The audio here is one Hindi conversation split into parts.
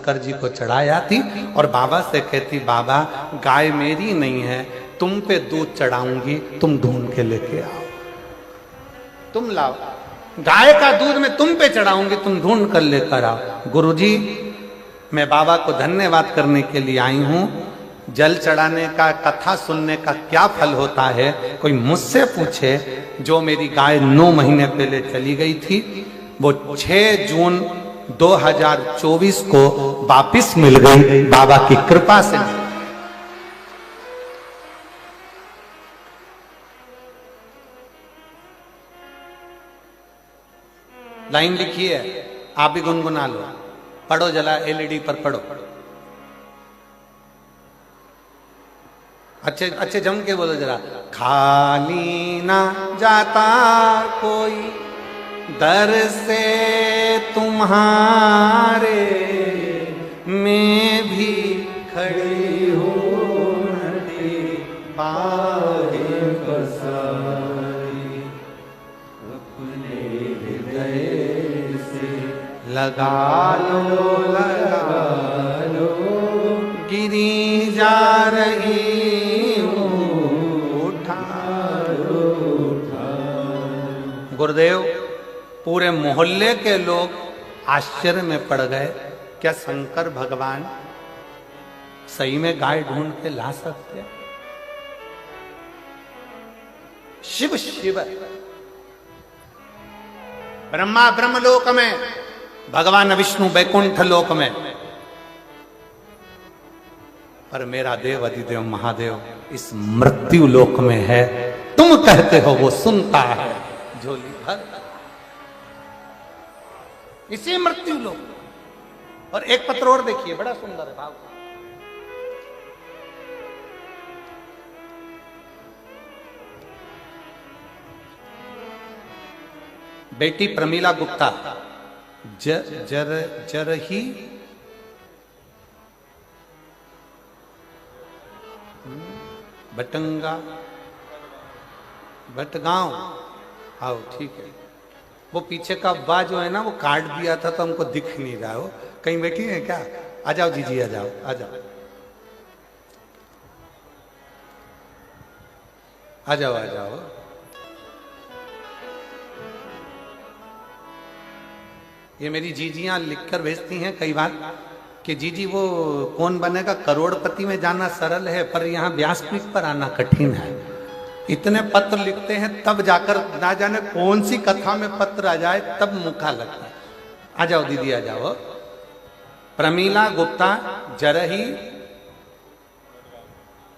शंकर जी को चढ़ाया थी और बाबा से कहती, बाबा गाय मेरी नहीं है, तुम पे दूध चढ़ाऊंगी, तुम ढूंढ के लेके आओ, तुम लाओ, गाय का दूध मैं तुम पे चढ़ाऊंगी, तुम ढूंढ कर लेकर आओ। गुरुजी मैं बाबा को धन्यवाद करने के लिए आई हूं, जल चढ़ाने का, कथा सुनने का क्या फल होता है कोई मुझसे पूछे। जो मेरी गाय 9 महीने पहले चली गई थी वो 6 जून 2024 को वापिस मिल गई, बाबा की कृपा से। लाइन लिखी है, आप भी गुनगुना लो, पढ़ो जला, एलईडी पर पढ़ो, अच्छे अच्छे जम के बोलो जरा। खाली ना जाता कोई दर से तुम्हारे, मैं भी खड़ी हूँ पाए पसारी, अपने हृदय से लगा लो गिरी जा रही गुरुदेव। पूरे मोहल्ले के लोग आश्चर्य में पड़ गए, क्या शंकर भगवान सही में गाय ढूंढ के ला सकते हैं? शिव शिव, ब्रह्मा ब्रह्मलोक में, भगवान विष्णु बैकुंठ लोक में, पर मेरा देव अधिदेव महादेव इस मृत्यु लोक में है। तुम कहते हो वो सुनता है झोली भर, इसी मृत्यु लोक। और एक पत्र और देखिए, बड़ा सुंदर है भाव। बेटी प्रमीला गुप्ता जरही भटगांव, आओ ठीक है। वो पीछे का अब्बा जो है ना, वो काट दिया था तो हमको दिख नहीं रहा। हो कहीं बैठी है क्या? आ जाओ जीजी, आ जाओ, आ जाओ, आ जाओ, आ जाओ। ये मेरी जीजियां लिखकर भेजती हैं कई बार कि जीजी वो कौन बनेगा करोड़पति में जाना सरल है, पर यहाँ व्यासपीठ पर आना कठिन है। इतने पत्र लिखते हैं तब जाकर, ना जाने कौन सी कथा में पत्र आ जाए तब मुखा लगता है। आ जाओ दीदी, आ जाओ। प्रमीला गुप्ता जरही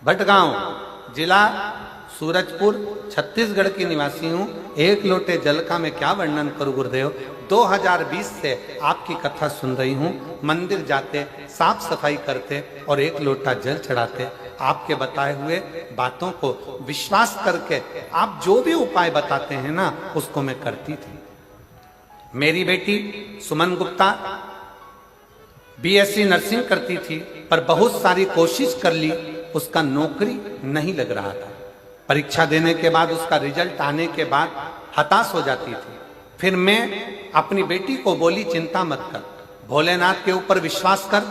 भटगांव, जिला सूरजपुर, छत्तीसगढ़ की निवासी हूँ। एक लोटे जल का मैं क्या वर्णन करूं गुरुदेव। 2020 से आपकी कथा सुन रही हूँ। मंदिर जाते, साफ सफाई करते और एक लोटा जल चढ़ाते, आपके बताए हुए बातों को विश्वास करके आप जो भी उपाय बताते हैं ना, उसको मैं करती थी। मेरी बेटी सुमन गुप्ता बीएससी नर्सिंग करती थी, पर बहुत सारी कोशिश कर ली, उसका नौकरी नहीं लग रहा था। परीक्षा देने के बाद, उसका रिजल्ट आने के बाद हताश हो जाती थी। फिर मैं अपनी बेटी को बोली, चिंता मत कर, भोलेनाथ के ऊपर विश्वास कर।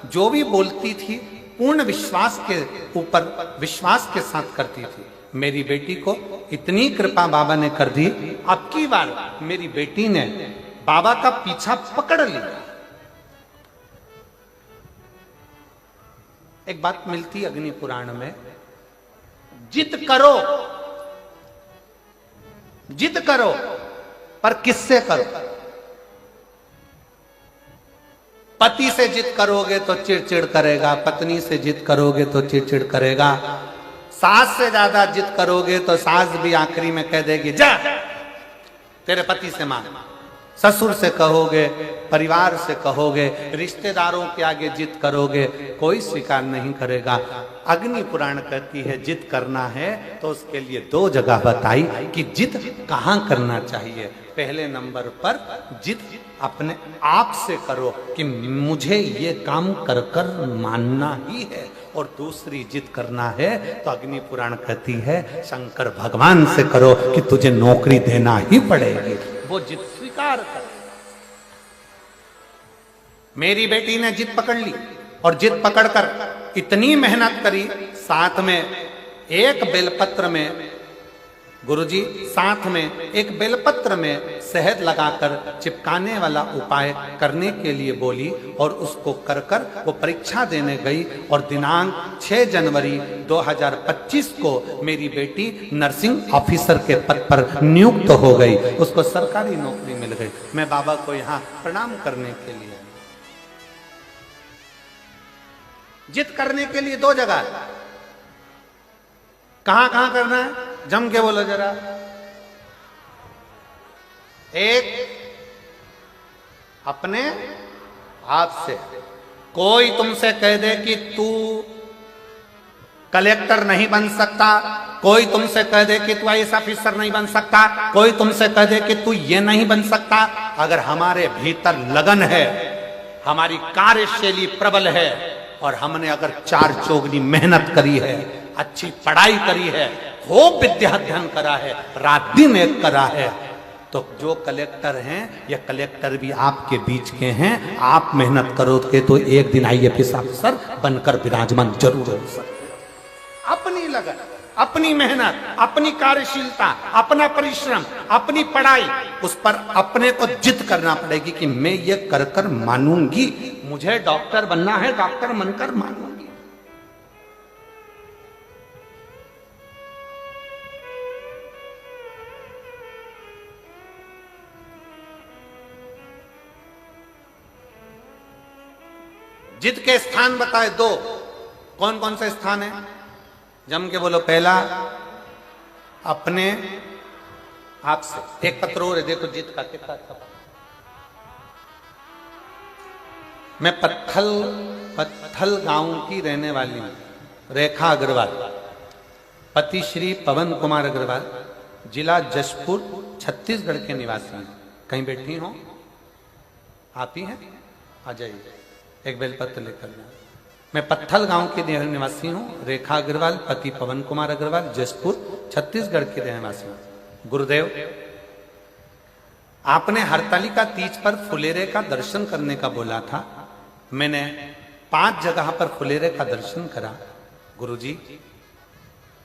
जो भी बोलती थी पूर्ण विश्वास के ऊपर, विश्वास के साथ करती थी। मेरी बेटी को इतनी कृपा बाबा ने कर दी, अब की बार मेरी बेटी ने बाबा का पीछा पकड़ लिया। एक बात मिलती अग्नि पुराण में, जिद करो, जिद करो, पर किससे करो। पति से जिद करोगे तो चिड़चिड़ करेगा, पत्नी से जिद करोगे तो चिड़चिड़ करेगा, सास से ज्यादा जिद करोगे तो सास भी आखिरी में कह देगी जा तेरे पति से मांग। ससुर से कहोगे, परिवार से कहोगे, रिश्तेदारों के आगे जिद करोगे, कोई स्वीकार नहीं करेगा। अग्नि पुराण कहती है जिद करना है तो उसके लिए 2 जगह बताई कि जिद कहाँ करना चाहिए। पहले नंबर पर जिद अपने आप से करो कि मुझे ये काम कर कर मानना ही है, और दूसरी जिद करना है तो अग्नि पुराण कहती है शंकर भगवान से करो कि तुझे नौकरी देना ही पड़ेगी। वो जिद स्वीकार कर। मेरी बेटी ने जिद पकड़ ली और जिद पकड़कर इतनी मेहनत करी, साथ में एक बेलपत्र में, गुरुजी साथ में एक बेलपत्र में शहद लगाकर चिपकाने वाला उपाय करने के लिए बोली और उसको कर कर वो परीक्षा देने गई और दिनांक 6 जनवरी 2025 को मेरी बेटी नर्सिंग ऑफिसर के पद पर नियुक्त हो गई, उसको सरकारी नौकरी मिल गई। मैं बाबा को यहाँ प्रणाम करने के लिए, जिद करने के लिए 2 जगह, कहां कहां करना है जम के बोलो जरा। एक अपने आप से, कोई तुमसे कह दे कि तू कलेक्टर नहीं बन सकता, कोई तुमसे कह दे कि तू आईएएस ऑफिसर नहीं बन सकता, कोई तुमसे कह दे कि तू ये नहीं बन सकता, अगर हमारे भीतर लगन है, हमारी कार्यशैली प्रबल है और हमने अगर 4 चौगनी मेहनत करी है, अच्छी पढ़ाई करी है, खूब विद्या अध्ययन करा है, रात दिन एक करा है, तो जो कलेक्टर हैं या कलेक्टर भी आपके बीच के हैं, आप मेहनत करोगे तो एक दिन आईएएस अफसर बनकर विराजमान जरूर हो सकते हो। अपनी लगन, अपनी मेहनत, अपनी कार्यशीलता, अपना परिश्रम, अपनी पढ़ाई, उस पर अपने को जिद करना पड़ेगी कि मैं ये कर कर मानूंगी, मुझे डॉक्टर बनना है, डॉक्टर बनकर मानूंगी। जिद के स्थान बताए 2, कौन कौन से स्थान है, जम के बोलो। पहला अपने आप से, एक पत्र और है देखो जिद का कितना था। मैं पत्थल गांव की रहने वाली हूं, रेखा अग्रवाल, पति श्री पवन कुमार अग्रवाल, जिला जशपुर छत्तीसगढ़ के निवासी हैं। कहीं बैठी हो आप ही हैं, आ जाइए, एक बेलपत्र लेकर जाए। मैं पत्थल गांव के निवासी हूं, रेखा अग्रवाल, पति पवन कुमार अग्रवाल, जशपुर छत्तीसगढ़ के रहवासी हूं। गुरुदेव, आपने हरतालिका तीज पर फुलेरे का दर्शन करने का बोला था, मैंने 5 जगह पर फुलेरे का दर्शन करा। गुरुजी,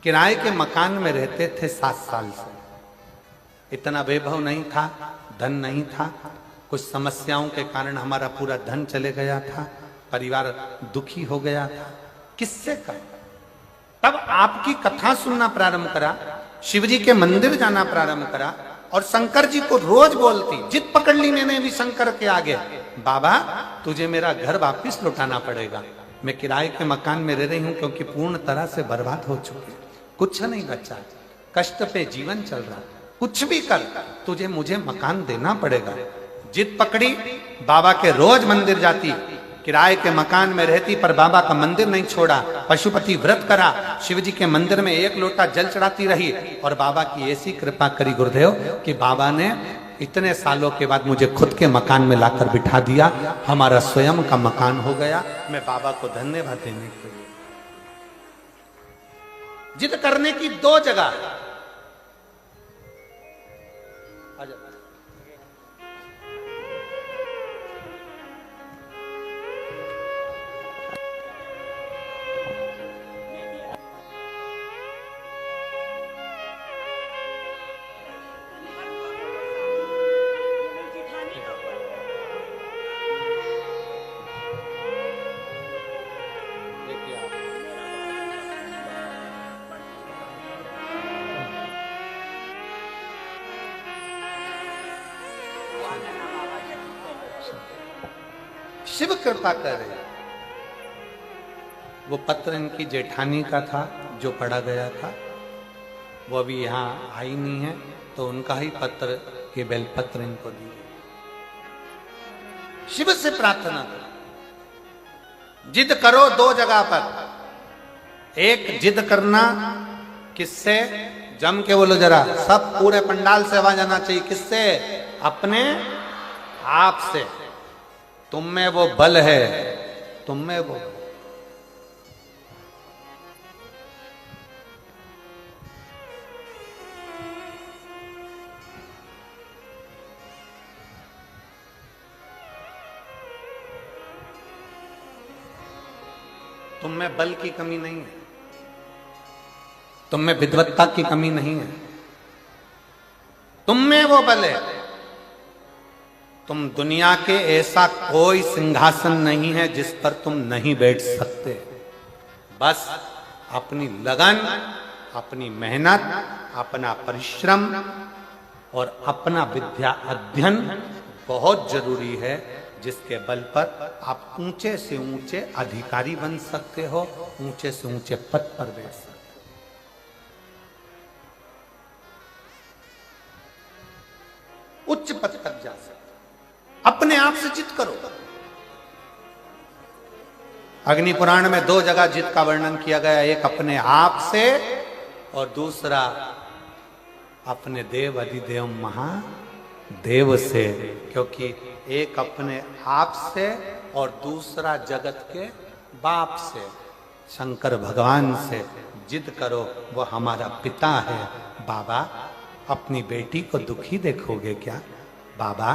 किराए के मकान में रहते थे 7 साल से, इतना वैभव नहीं था, धन नहीं था, कुछ समस्याओं के कारण हमारा पूरा धन चले गया था, परिवार दुखी हो गया था। किससे कर? तब आपकी कथा सुनना प्रारंभ करा, शिवजी के मंदिर जाना प्रारंभ करा और शंकर जी को रोज बोलती, जिद पकड़ ली मैंने भी शंकर के आगे, बाबा तुझे मेरा घर वापिस लौटाना पड़ेगा, मैं किराए के मकान में रह रही हूं क्योंकि पूर्ण तरह से बर्बाद हो चुकी, कुछ नहीं बचा, कष्ट पे जीवन चल रहा, कुछ भी कर तुझे मुझे मकान देना पड़ेगा। जिद पकड़ी, बाबा के रोज मंदिर जाती, किराए के मकान में रहती पर बाबा का मंदिर नहीं छोड़ा, पशुपति व्रत करा, शिवजी के मंदिर में 1 लोटा जल चढ़ाती रही और बाबा की ऐसी कृपा करी गुरुदेव कि बाबा ने इतने सालों के बाद मुझे खुद के मकान में लाकर बिठा दिया, हमारा स्वयं का मकान हो गया। मैं बाबा को धन्यवाद देने के लिए, जिद करने की 2 जगह। शिव कृपा कर रहे। वो पत्र इनकी जेठानी का था जो पढ़ा गया था, वो अभी यहाँ आई नहीं है, तो उनका ही पत्र, ये बेलपत्र इनको दी। शिव से प्रार्थना करो, जिद करो 2 जगह पर। एक जिद करना किससे, जम के बोलो जरा, सब पूरे पंडाल से आवाज आना चाहिए, किससे, अपने आप से। तुम में वो बल है, तुम में वो, तुम में बल की कमी नहीं है, तुम में विद्वत्ता की कमी नहीं है, तुम में वो बल है। तुम दुनिया के ऐसा कोई सिंहासन नहीं है जिस पर तुम नहीं बैठ सकते। बस अपनी लगन, अपनी मेहनत, अपना परिश्रम और अपना विद्या अध्ययन बहुत जरूरी है, जिसके बल पर आप ऊंचे से ऊंचे अधिकारी बन सकते हो, ऊंचे से ऊंचे पद पर बैठ सकते हो। उच्च पद तक जा सकते, अपने आप से जिद करो। अग्नि पुराण में 2 जगह जिद का वर्णन किया गया, एक अपने आप से और दूसरा अपने देव अधिदेव महादेव से। क्योंकि एक अपने आप से और दूसरा जगत के बाप से, शंकर भगवान से जिद करो, वो हमारा पिता है। बाबा अपनी बेटी को दुखी देखोगे क्या? बाबा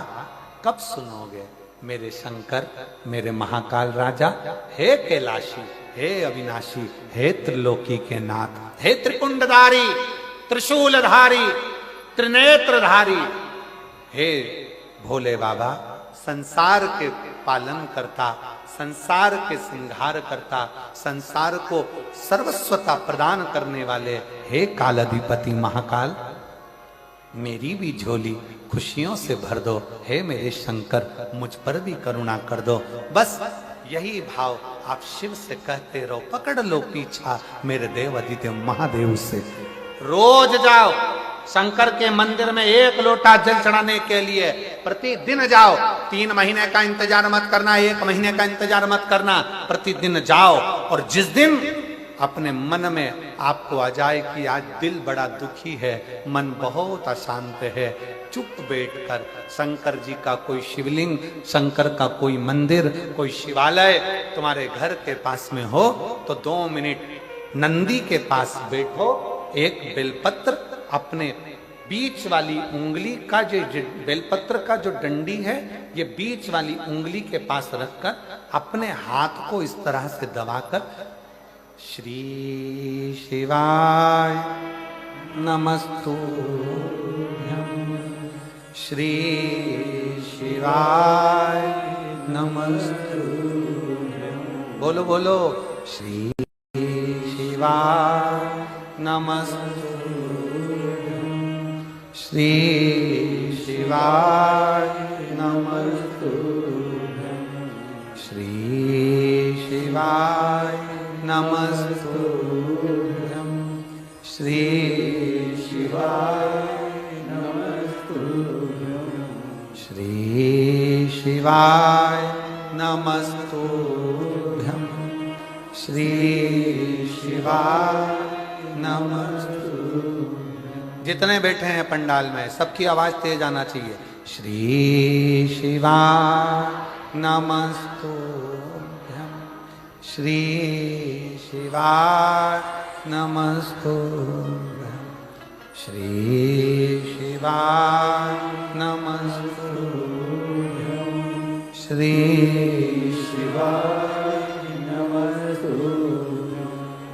कब सुनोगे? मेरे शंकर, मेरे महाकाल राजा, हे कैलाशी, हे अविनाशी, हे त्रिलोकी के नाथ, हे त्रिपुंडधारी, त्रिशूलधारी, त्रिनेत्रधारी, हे भोले बाबा, संसार के पालन करता, संसार के सिंगार करता, संसार को सर्वस्वता प्रदान करने वाले, हे कालाधिपति महाकाल, मेरी भी झोली खुशियों से भर दो। हे मेरे शंकर, मुझ पर भी करुणा कर दो। बस यही भाव आप शिव से कहते रहो, पकड़ लो पीछा मेरे देव अधिदेव महादेव से। रोज जाओ शंकर के मंदिर में 1 लोटा जल चढ़ाने के लिए, प्रतिदिन जाओ। 3 महीने का इंतजार मत करना, 1 महीने का इंतजार मत करना, प्रतिदिन जाओ। और जिस दिन अपने मन में आपको आ जाए कि आज दिल बड़ा दुखी है, मन बहुत अशांत है, चुप बैठकर शंकर जी का कोई शिवलिंग, शंकर का कोई मंदिर, कोई शिवालय तुम्हारे घर के पास में हो तो 2 मिनट नंदी के पास बैठो, एक बेलपत्र अपने बीच वाली उंगली का, जो बेलपत्र का जो डंडी है, ये बीच वाली उंगली के पास रखकर अपने हाथ को इस तरह से दबाकर श्री शिवाय नमस्तुभ्यं, श्री शिवाय नमस्तुभ्यं, बोलो बोलो, श्री शिवाय नमस्तुभ्यं, श्री शिवाय नमस्तुभ्यं, श्री शिवाय नमस्तुभ्यं, श्री शिवाय नमस्तुभ्यं, श्री शिवाय नमस्तुभ्यं, श्री शिवाय नमस्तुभ्यं। जितने बैठे हैं पंडाल में सबकी आवाज तेज आना चाहिए। श्री शिवाय नमस्तुभ्यं, श्री शिवाय नमस्तुभ्यं, श्री शिवाय नमस्तुभ्यं, श्री शिवाय नमस्तुभ्यं।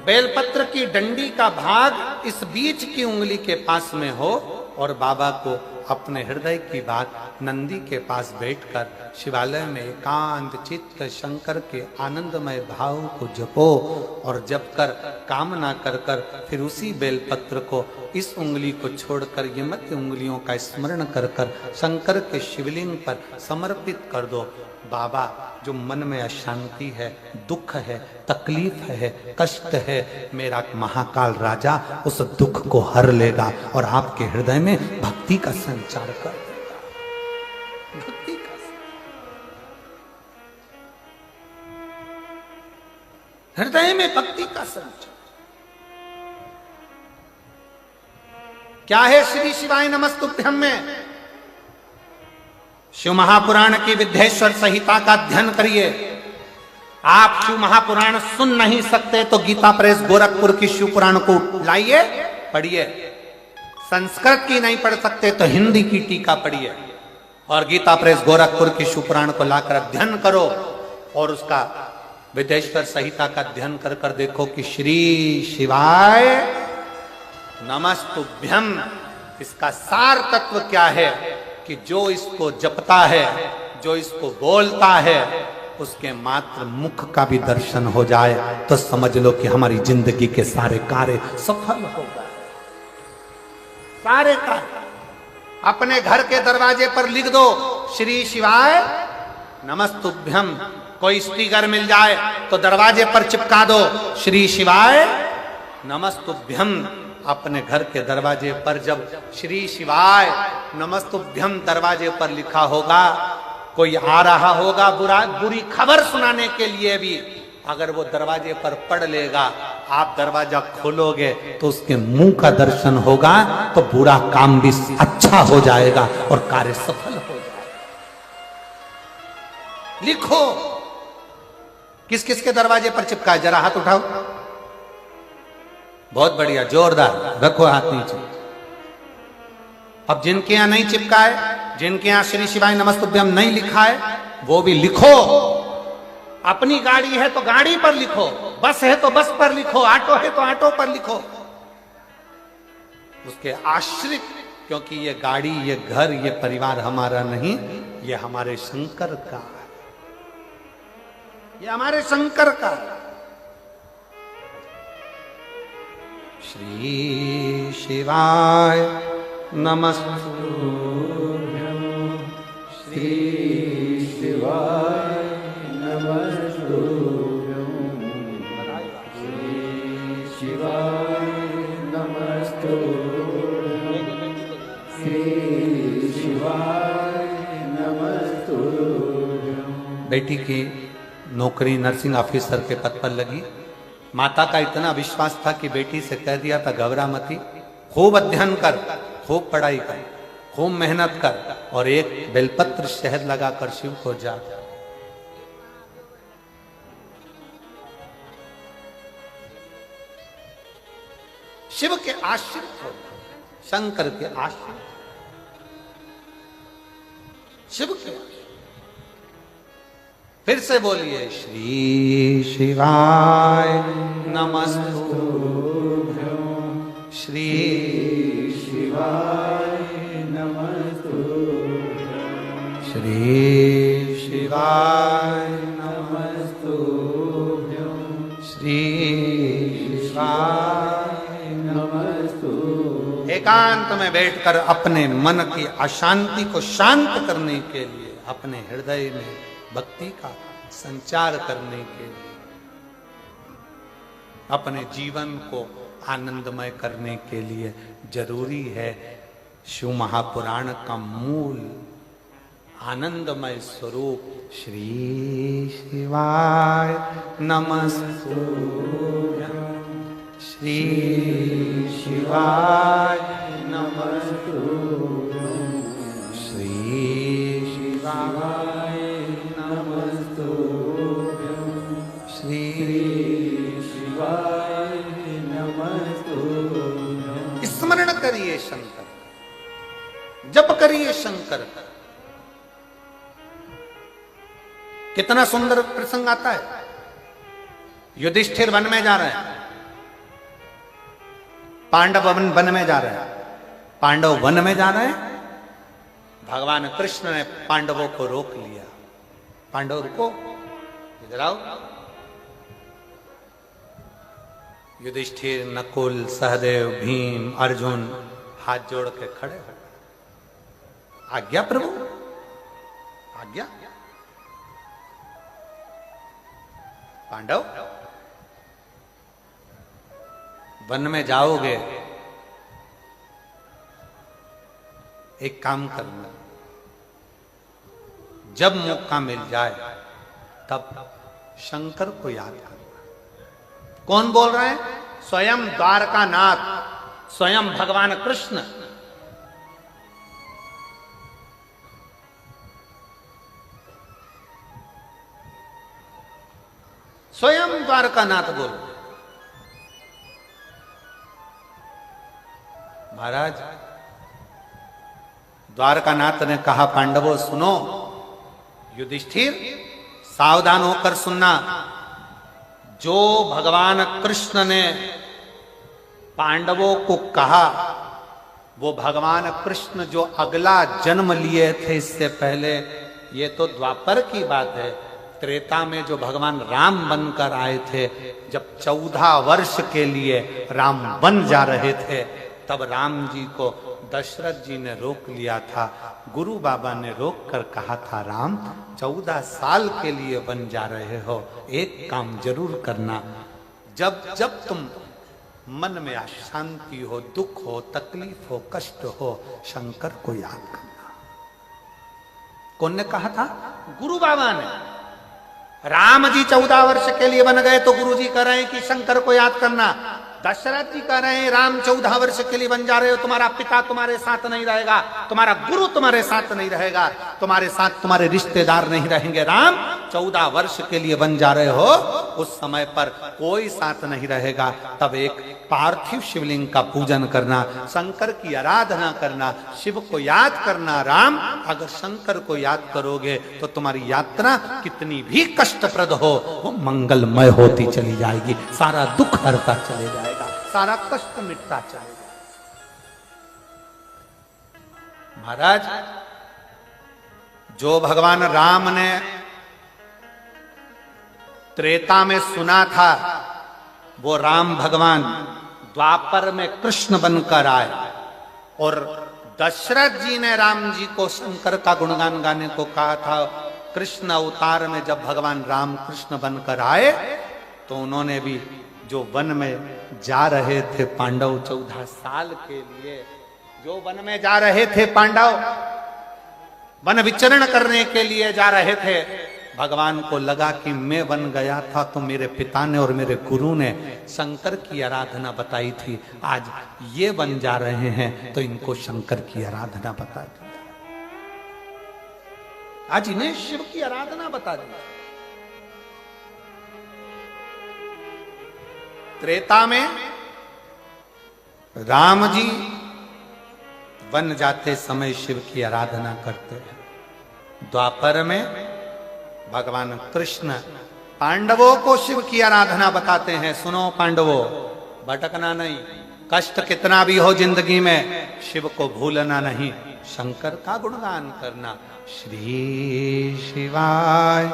बेलपत्र की डंडी का भाग इस बीच की उंगली के पास में हो और बाबा को अपने हृदय की बात नंदी के पास बैठकर शिवालय में एकांत चित्त शंकर के आनंदमय भाव को जपो। और जप कर कामना कर कर फिर उसी बेलपत्र को इस उंगली को छोड़कर ये मध्य उंगलियों का स्मरण कर कर शंकर के शिवलिंग पर समर्पित कर दो। बाबा, जो मन में अशांति है, दुख है, तकलीफ है, कष्ट है, मेरा महाकाल राजा उस दुख को हर लेगा और आपके हृदय में भक्ति का संचार कर देगा। भक्ति का हृदय में भक्ति का संचार क्या है? श्री शिवाय नमस्तुभ्यं में शिव महापुराण की विद्येश्वर संहिता का अध्ययन करिए। आप शिव महापुराण सुन नहीं सकते तो गीता प्रेस गोरखपुर की शिव पुराण को लाइए, पढ़िए। संस्कृत की नहीं पढ़ सकते तो हिंदी की टीका पढ़िए और गीता प्रेस गोरखपुर की शिव पुराण को लाकर अध्ययन करो और उसका विदेश्वर संहिता का अध्ययन कर कर देखो कि श्री शिवाय नमस्तुभ्यम, इसका सार तत्व क्या है कि जो इसको जपता है, जो इसको बोलता है, उसके मात्र मुख का भी दर्शन हो जाए तो समझ लो कि हमारी जिंदगी के सारे कार्य सफल हो गए। सारे कार्य अपने घर के दरवाजे पर लिख दो श्री शिवाय नमस्तुभ्यम। कोई स्टीकर मिल जाए तो दरवाजे पर चिपका दो श्री शिवाय नमस्तुभ्यम। अपने घर के दरवाजे पर जब श्री शिवाय नमस्तुभ्यम दरवाजे पर लिखा होगा, कोई आ रहा होगा बुरी खबर सुनाने के लिए भी, अगर वो दरवाजे पर पढ़ लेगा, आप दरवाजा खोलोगे तो उसके मुंह का दर्शन होगा, तो बुरा काम भी अच्छा हो जाएगा और कार्य सफल हो जाएगा। लिखो किस किस के दरवाजे पर चिपका है, जरा हाथ उठाओ। बहुत बढ़िया, जोरदार, रखो हाथ नीचे। अब जिनके यहां नहीं चिपका है, जिनके यहां श्री शिवाय नमस्तुभ्यम नहीं लिखा है, वो भी लिखो। अपनी गाड़ी है तो गाड़ी पर लिखो, बस है तो बस पर लिखो, ऑटो है तो ऑटो पर लिखो। उसके आश्रित, क्योंकि ये गाड़ी, ये घर, ये परिवार हमारा नहीं, ये हमारे शंकर का, ये हमारे शंकर का। श्री शिवाय नमस्तुभ्यं, श्री शिवाय नमस्तुभ्यं, श्री शिवाय नमस्तुभ्यं, श्री शिवाय नमस्तुभ्यं। बेटी की नौकरी नर्सिंग ऑफिसर के पद पर लगी। माता का इतना विश्वास था कि बेटी से कह दिया था, घबरा मती, खूब अध्ययन कर, खूब पढ़ाई कर, खूब मेहनत कर, और एक बेलपत्र शहद लगाकर शिव को जा। शिव के आश्रित हो, शंकर के आश्रित, शिव के। फिर से बोलिए श्री शिवाय नमस्तुभ्यं, श्री शिवाय नमस्तुभ्यं, श्री शिवाय नमस्तुभ्यं, श्री शिवाय नमस्तुभ्यं। एकांत में बैठकर अपने मन की अशांति को शांत करने के लिए, अपने हृदय में भक्ति का संचार करने के लिए, अपने जीवन को आनंदमय करने के लिए जरूरी है शिव महापुराण का मूल आनंदमय स्वरूप श्री शिवाय नमस्तुभ्यं, श्री शिवाय नमस्तुभ्यं, श्री शिवाय नमस्तुभ्यं, श्री शिवाय नमस्तुभ्यं। स्मरण करिए शंकर, जप करिए शंकर का। कितना सुंदर प्रसंग आता है। युधिष्ठिर वन में जा रहे हैं, पांडव वन में जा रहे हैं, पांडव वन में जा रहे हैं। भगवान कृष्ण ने पांडवों को रोक लिया। पांडव रुको, इधर आओ। युधिष्ठिर, नकुल, सहदेव, भीम, अर्जुन हाथ जोड़ के खड़े हो। आज्ञा प्रभु, आज्ञा। पांडव वन में जाओगे, एक काम करना, जब मौका मिल जाए तब शंकर को याद करना। कौन बोल रहे हैं? स्वयं द्वारकानाथ, स्वयं भगवान कृष्ण। स्वयं द्वारकानाथ बोलो। महाराज, द्वारकानाथ ने कहा, पांडवों सुनो, युधिष्ठिर सावधान होकर सुनना। जो भगवान कृष्ण ने पांडवों को कहा, वो भगवान कृष्ण जो अगला जन्म लिए थे इससे पहले, ये तो द्वापर की बात है। त्रेता में जो भगवान राम बनकर आए थे, जब 14 वर्ष के लिए राम बन जा रहे थे, तब राम जी को दशरथ जी ने रोक लिया था। गुरु बाबा ने रोक कर कहा था, राम 14 साल के लिए बन जा रहे हो, एक काम जरूर करना, जब जब तुम मन में अशांति हो, दुख हो, तकलीफ हो, कष्ट हो, शंकर को याद करना। कौन ने कहा था? गुरु बाबा ने। राम जी 14 वर्ष के लिए बन गए तो गुरु जी कह रहे हैं कि शंकर को याद करना। दशरथ जी कह रहे हैं राम 14 वर्ष के लिए बन जा रहे हो, तुम्हारा पिता तुम्हारे साथ नहीं रहेगा, तुम्हारा गुरु तुम्हारे साथ नहीं रहेगा, तुम्हारे साथ तुम्हारे रिश्तेदार नहीं रहेंगे। राम 14 वर्ष के लिए बन जा रहे हो, उस समय पर कोई साथ नहीं रहेगा। तब एक पार्थिव शिवलिंग का पूजन करना, शंकर की आराधना करना, शिव को याद करना। राम, अगर शंकर को याद करोगे तो तुम्हारी यात्रा कितनी भी कष्टप्रद हो, वो मंगलमय होती चली जाएगी, सारा दुख हरता चले जाएगा, सारा कष्ट मिटता चलेगा। महाराज, जो भगवान राम ने त्रेता में सुना था, वो राम भगवान द्वापर में कृष्ण बनकर आए। और दशरथ जी ने राम जी को शंकर का गुणगान गाने को कहा था। कृष्ण अवतार में जब भगवान राम कृष्ण बनकर आए, तो उन्होंने भी जो वन में जा रहे थे पांडव 14 साल के लिए, जो वन में जा रहे थे पांडव, वन विचरण करने के लिए जा रहे थे, भगवान को लगा कि मैं बन गया था तो मेरे पिता ने और मेरे गुरु ने शंकर की आराधना बताई थी, आज ये बन जा रहे हैं तो इनको शंकर की आराधना बता दी, आज इन्हें शिव की आराधना बता दी। त्रेता में राम जी वन जाते समय शिव की आराधना करते हैं। द्वापर में भगवान कृष्ण पांडवों को शिव की आराधना बताते हैं। सुनो पांडवों, भटकना नहीं, कष्ट कितना भी हो जिंदगी में, शिव को भूलना नहीं, शंकर का गुणगान करना। श्री शिवाय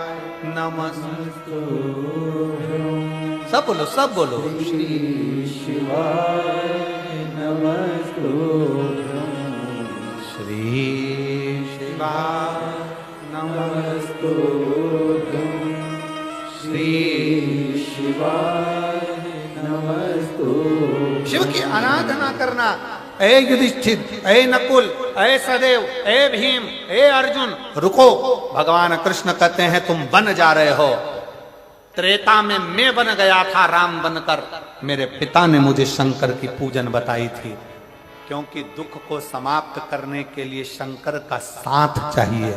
नमस्तु, सब बोलो, सब बोलो, श्री शिवाय नमस्तु, श्री शिवाय नमस्तु, श्री शिवाय नमस्तु। शिव की आराधना करना। ए युधिष्ठिर, ए नकुल, ए सदेव, ए भीम, ए अर्जुन, रुको। भगवान कृष्ण कहते हैं तुम बन जा रहे हो। त्रेता में मैं बन गया था राम बनकर, मेरे पिता ने मुझे शंकर की पूजन बताई थी, क्योंकि दुख को समाप्त करने के लिए शंकर का साथ चाहिए।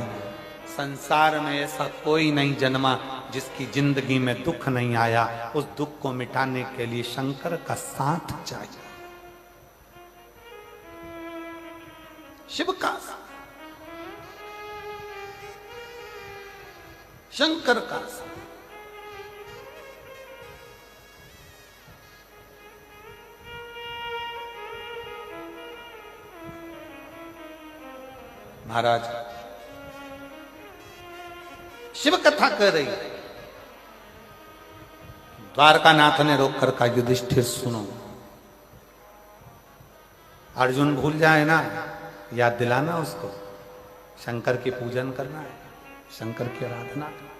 संसार में ऐसा कोई नहीं जन्मा जिसकी जिंदगी में दुख नहीं आया, उस दुख को मिटाने के लिए शंकर का साथ चाहिए। शिव का, शंकर का। महाराज, शिव कथा कर रही, द्वारकानाथ ने रोककर कहा युधिष्ठिर सुनो, अर्जुन भूल जाए ना, याद दिलाना उसको, शंकर की पूजन करना है, शंकर की आराधना करना।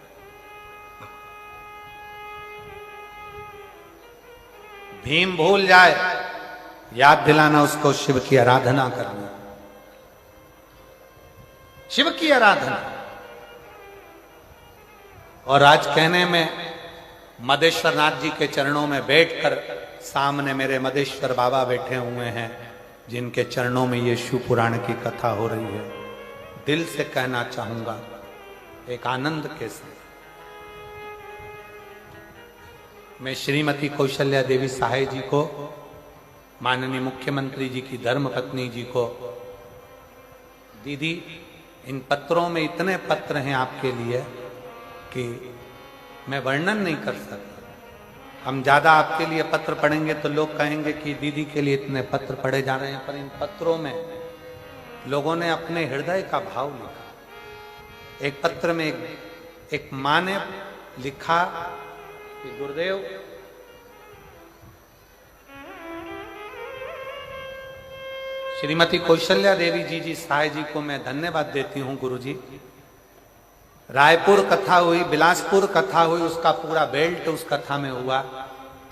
भीम भूल जाए, याद दिलाना उसको, शिव की आराधना करना, शिव की आराधना। और आज कहने में मदेश्वर नाथ जी के चरणों में बैठकर, सामने मेरे मदेश्वर बाबा बैठे हुए हैं, जिनके चरणों में ये शिव पुराण की कथा हो रही है, दिल से कहना चाहूंगा एक आनंद के साथ, मैं श्रीमती कौशल्या देवी सहाय जी को, माननीय मुख्यमंत्री जी की धर्मपत्नी जी को, दीदी इन पत्रों में इतने पत्र हैं आपके लिए कि मैं वर्णन नहीं कर सकता। हम ज्यादा आपके लिए पत्र पढ़ेंगे तो लोग कहेंगे कि दीदी के लिए इतने पत्र पढ़े जा रहे हैं, पर इन पत्रों में लोगों ने अपने हृदय का भाव लिखा। एक पत्र में एक मां ने लिखा कि गुरुदेव, श्रीमती कौशल्या देवी जी सहाय जी को मैं धन्यवाद देती हूं गुरुजी। रायपुर कथा हुई, बिलासपुर कथा हुई, उसका पूरा बेल्ट उस कथा में हुआ,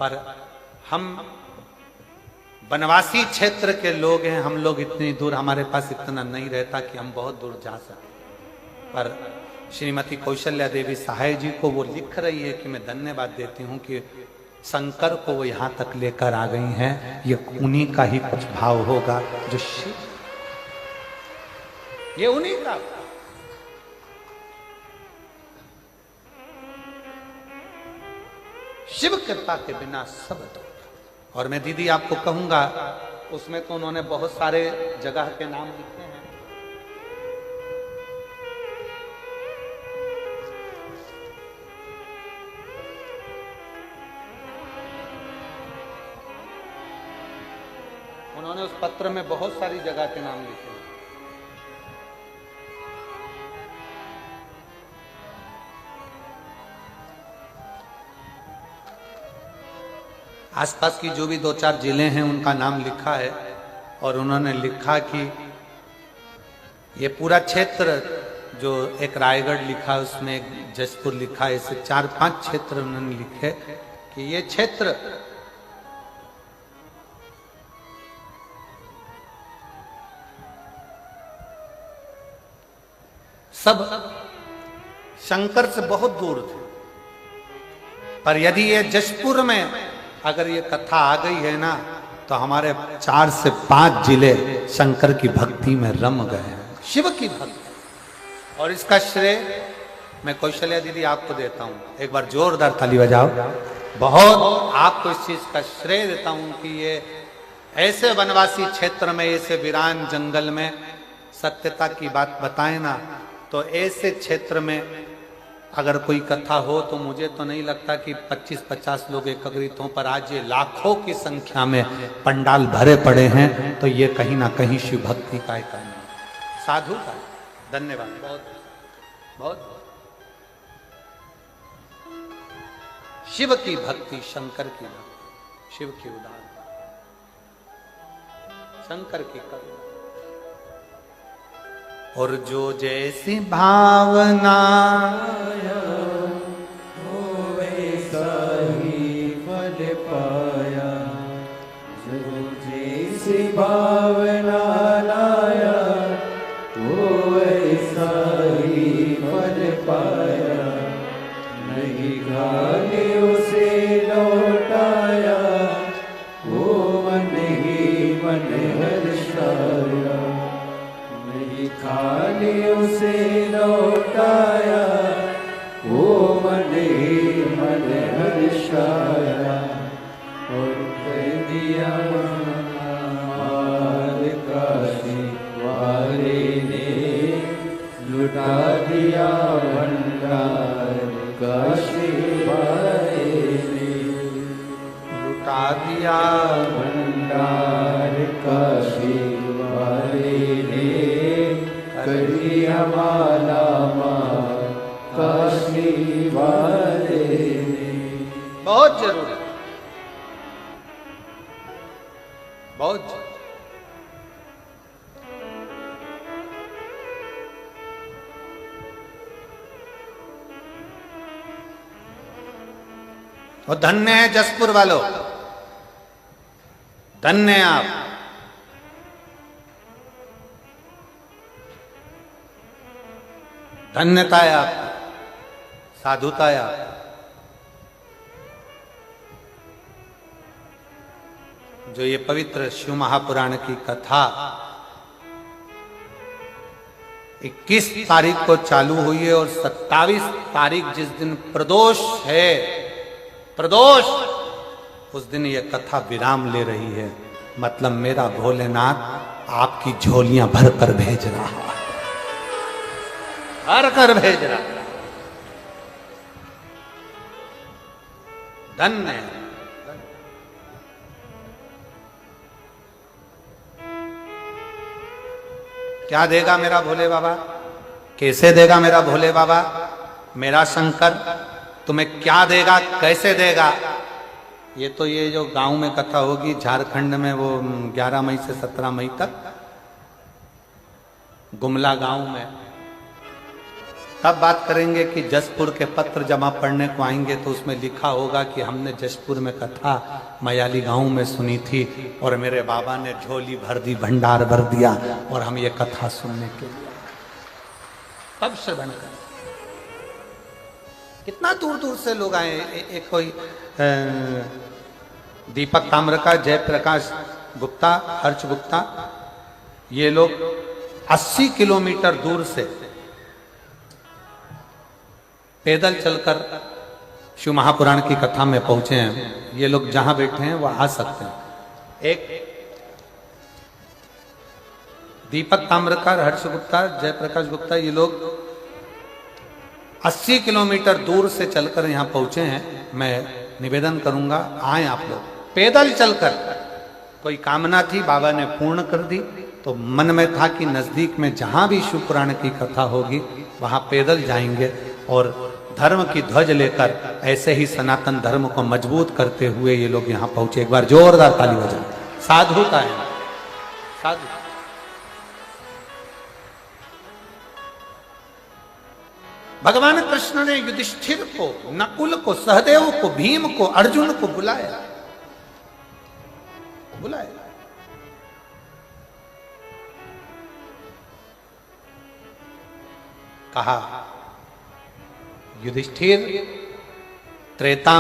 पर हम वनवासी क्षेत्र के लोग हैं, हम लोग इतनी दूर, हमारे पास इतना नहीं रहता कि हम बहुत दूर जा सकें। पर श्रीमती कौशल्या देवी सहाय जी को वो लिख रही है कि मैं धन्यवाद देती हूं कि शंकर को वो यहां तक लेकर आ गई हैं। ये उन्हीं का ही कुछ भाव होगा जो शिव, ये उन्हीं का। शिव कृपा के बिना सब अधूरा। और मैं दीदी आपको कहूंगा, उसमें तो उन्होंने बहुत सारे जगह के नाम लिखे हैं। उन्होंने उस पत्र में बहुत सारी जगह के नाम लिखे हैं। आसपास की जो भी 2-4 जिले हैं उनका नाम लिखा है, और उन्होंने लिखा कि ये पूरा क्षेत्र, जो एक रायगढ़ लिखा, उसमें एक जसपुर लिखा, ऐसे 4-5 क्षेत्र उन्होंने लिखे कि ये क्षेत्र सब शंकर से बहुत दूर थे। पर यदि ये जशपुर में अगर ये कथा आ गई है ना, तो हमारे 4 से 5 जिले शंकर की भक्ति में रम गए हैं, शिव की भक्ति। और इसका श्रेय मैं कौशल्या दीदी आपको देता हूं। एक बार जोरदार ताली बजाओ। बहुत आपको इस चीज का श्रेय देता हूं कि ये ऐसे वनवासी क्षेत्र में, ऐसे वीरान जंगल में सत्यता की बात बताए ना, तो ऐसे क्षेत्र में अगर कोई कथा हो तो मुझे तो नहीं लगता कि 25-50 लोग एकत्रित हों, पर आज ये लाखों की संख्या में पंडाल भरे पड़े हैं, तो ये कहीं ना कहीं शिव भक्ति का एक साधु का। धन्यवाद, बहुत बहुत। शिव की भक्ति, शंकर की भक्ति, शिव की उदाहरण, शंकर की करुणा। और जो जैसी भावना हो वैसा ही फल पाया, जो जैसी भावना लाया वो वैसा ही फल पाया। नहीं घाले उसे लौटाया, वो मन ही मन हर्षाया। खाली उसे लौटाया, वो मन ही मन हर्षाया। और कर दिया माल काशी वाले ने, लुटा दिया भंडार काशी वाले ने, लुटा दिया भंडार काशी वाले ने। करिया माला माल काशी वाले ने। बहुत जरूरी, बहुत जरूरी। और धन्य है जसपुर वालों, धन्य है आप। धन्यता है आपकी, साधुता है आपकी। जो ये पवित्र शिव महापुराण की कथा 21 तारीख को चालू हुई है, और 27 तारीख जिस दिन प्रदोष है, प्रदोष, उस दिन ये कथा विराम ले रही है। मतलब मेरा भोलेनाथ आपकी झोलियां भर कर भेज रहा है, भर कर भेज रहा। धन्य है। क्या देगा मेरा भोले बाबा, कैसे देगा मेरा भोले बाबा, मेरा शंकर तुम्हें क्या देगा, कैसे देगा। ये तो ये जो गांव में कथा होगी झारखंड में, वो 11 मई से 17 मई तक गुमला गांव में, तब बात करेंगे कि जसपुर के पत्र जमा पढ़ने को आएंगे तो उसमें लिखा होगा कि हमने जसपुर में कथा मयाली गांव में सुनी थी और मेरे बाबा ने झोली भर दी, भंडार भर दिया और हम ये कथा सुनने के लिए तब से बनकर कितना दूर दूर से लोग आए। एक कोई दीपक ताम्रका, जयप्रकाश गुप्ता, हर्ष गुप्ता, ये लोग 80 किलोमीटर दूर से पैदल चलकर शिव महापुराण की कथा में पहुंचे हैं। ये लोग जहां बैठे हैं वो आ सकते हैं। एक दीपक ताम्रकार, हर्ष गुप्ता, जयप्रकाश गुप्ता, ये लोग 80 किलोमीटर दूर से चलकर यहां पहुंचे हैं। मैं निवेदन करूंगा आए आप लोग पैदल चलकर। कोई कामना थी बाबा ने पूर्ण कर दी, तो मन में था कि नजदीक में जहां भी शिव पुराण की कथा होगी वहां पैदल जाएंगे और धर्म की ध्वज लेकर ऐसे ही सनातन धर्म को मजबूत करते हुए ये लोग यहां पहुंचे। एक बार जोरदार ताली बजाएं। साधु का है, साधु। भगवान कृष्ण ने युधिष्ठिर को, नकुल को, सहदेव को, भीम को, अर्जुन को बुलाया, कहा युधिष्ठिर, त्रेता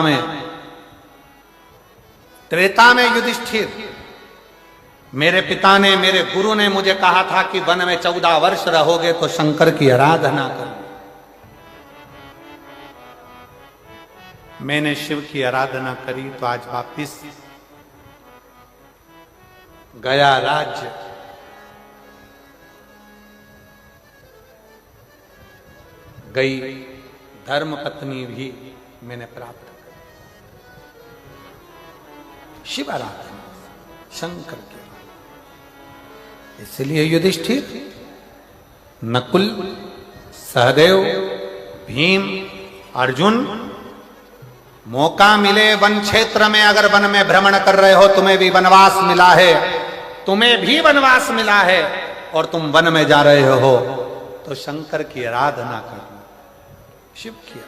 में युधिष्ठिर, मेरे पिता ने, मेरे गुरु ने मुझे कहा था कि वन में 14 वर्ष रहोगे तो शंकर की आराधना करो। मैंने शिव की आराधना करी तो आज वापिस गया राज्य, गई धर्म पत्नी भी मैंने प्राप्त कर, शिव आराधना, शंकर की। इसलिए युधिष्ठिर, नकुल, सहदेव, भीम, अर्जुन, मौका मिले वन क्षेत्र में, अगर वन में भ्रमण कर रहे हो, तुम्हें भी वनवास मिला है, तुम्हें भी वनवास मिला है और तुम वन में जा रहे हो तो शंकर की आराधना करना, शिव की।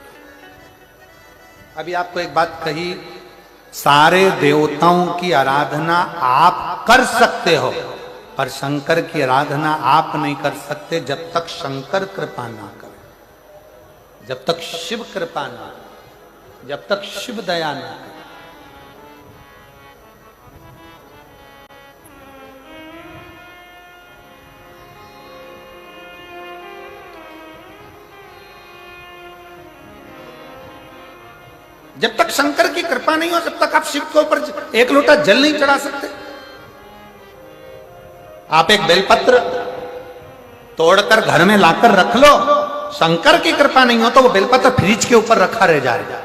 अभी आपको एक बात कही, सारे देवताओं की आराधना आप कर सकते हो पर शंकर की आराधना आप नहीं कर सकते जब तक शंकर कृपा ना करे, जब तक शिव कृपा ना, जब तक शिव दया ना करे। जब तक शंकर की कृपा नहीं हो, जब तक आप शिव के ऊपर एक लोटा जल नहीं चढ़ा सकते। आप एक बेलपत्र तोड़कर घर में लाकर रख लो, शंकर की कृपा नहीं हो तो वो बेलपत्र फ्रिज के ऊपर रखा रह जाएगा।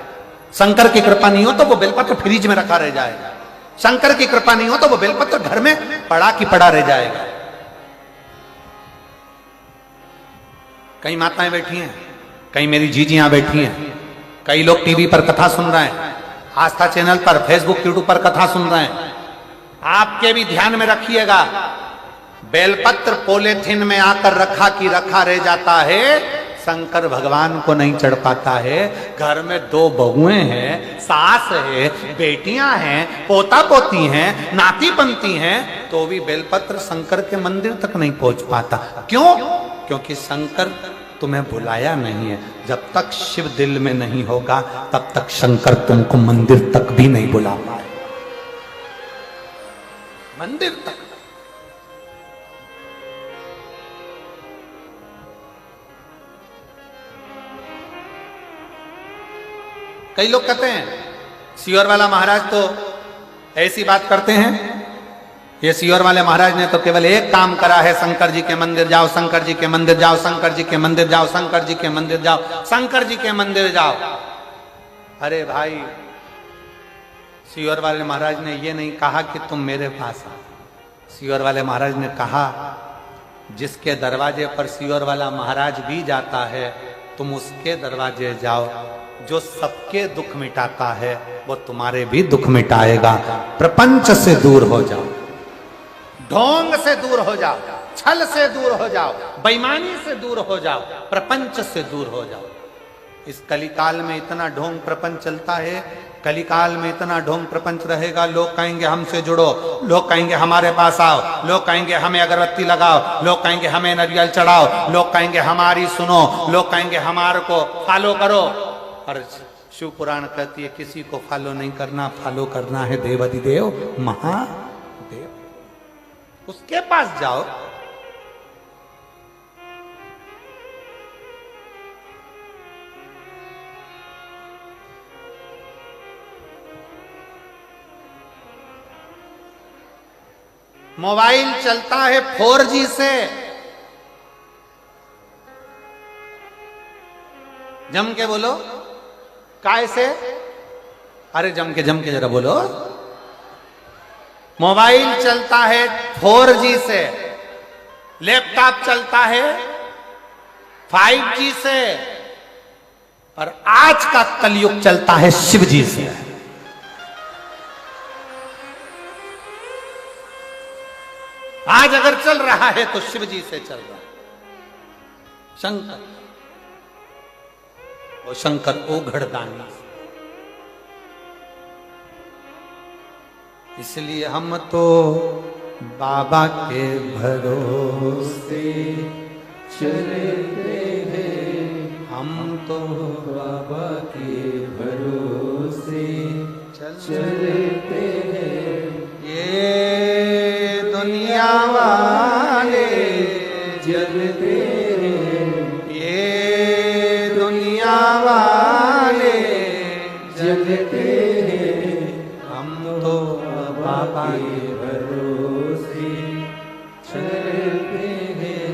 शंकर की कृपा नहीं हो तो वो बेलपत्र फ्रिज में रखा रह जाएगा। शंकर की कृपा नहीं हो तो वो बेलपत्र घर में पड़ा की पड़ा रह जाएगा। कई माताएं बैठी हैं, कई मेरी जीजियां बैठी हैं, कई लोग टीवी पर कथा सुन रहे हैं, आस्था चैनल पर, फेसबुक, यूट्यूब पर कथा सुन रहे हैं। आपके भी ध्यान में रखिएगा, बेलपत्र पॉलीथिन में आकर रखा की रखा रह जाता है, शंकर भगवान को नहीं चढ़ पाता है। घर में 2 बहुएं हैं, सास है, बेटियां हैं, पोता पोती हैं, नाती पंती हैं, तो भी बेलपत्र शंकर के मंदिर तक नहीं पहुंच पाता। क्यों? क्योंकि शंकर तुम्हें बुलाया नहीं है। जब तक शिव दिल में नहीं होगा तब तक शंकर तुमको मंदिर तक भी नहीं बुला पाए, मंदिर तक। कई लोग कहते हैं सियोर वाला महाराज तो ऐसी बात करते हैं, ये सियोर वाले महाराज ने तो केवल एक काम करा है, शंकर जी के मंदिर जाओ, शंकर जी के मंदिर जाओ, शंकर जी के मंदिर जाओ, शंकर जी के मंदिर जाओ, शंकर जी के मंदिर जाओ। अरे भाई, सियोर वाले महाराज ने ये नहीं कहा कि तुम मेरे पास आओ। सियोर वाले महाराज ने कहा जिसके दरवाजे पर सियोर वाला महाराज भी जाता है, तुम उसके दरवाजे जाओ। जो सबके दुख मिटाता है वो तुम्हारे भी दुख मिटाएगा। प्रपंच से दूर हो जाओ, ढोंग से दूर हो जाओ, छल से दूर हो जाओ, बेईमानी से दूर हो जाओ, प्रपंच से दूर हो जाओ। इस कलिकाल में इतना ढोंग प्रपंच चलता है, कलिकाल में इतना ढोंग प्रपंच रहेगा। लोग कहेंगे हमसे जुड़ो, लोग कहेंगे हमारे पास आओ, लोग कहेंगे हमें अगरबत्ती लगाओ, लोग कहेंगे हमें नारियल चढ़ाओ, लोग कहेंगे हमारी सुनो, लोग कहेंगे हमारे को फॉलो करो। और शिव पुराण कहती है किसी को फॉलो नहीं करना, फॉलो करना है देवाधिदेव महादेव, उसके पास जाओ। मोबाइल चलता है 4G से, जम के बोलो, काय से? अरे जम के जरा बोलो। मोबाइल चलता है 4G से, लैपटॉप चलता है 5G से, और आज का कलयुग चलता है शिवजी से। आज अगर चल रहा है तो शिवजी से चल रहा है। शंकर, वो शंकर ओघड़दानी। इसलिए हम तो बाबा के भरोसे चलते हैं, हम तो बाबा के भरोसे चलते हैं। ये दुनिया वाले जलते हैं, ये दुनिया वाले जलते हैं। हम तो बाबा के भरोसे चलते हैं,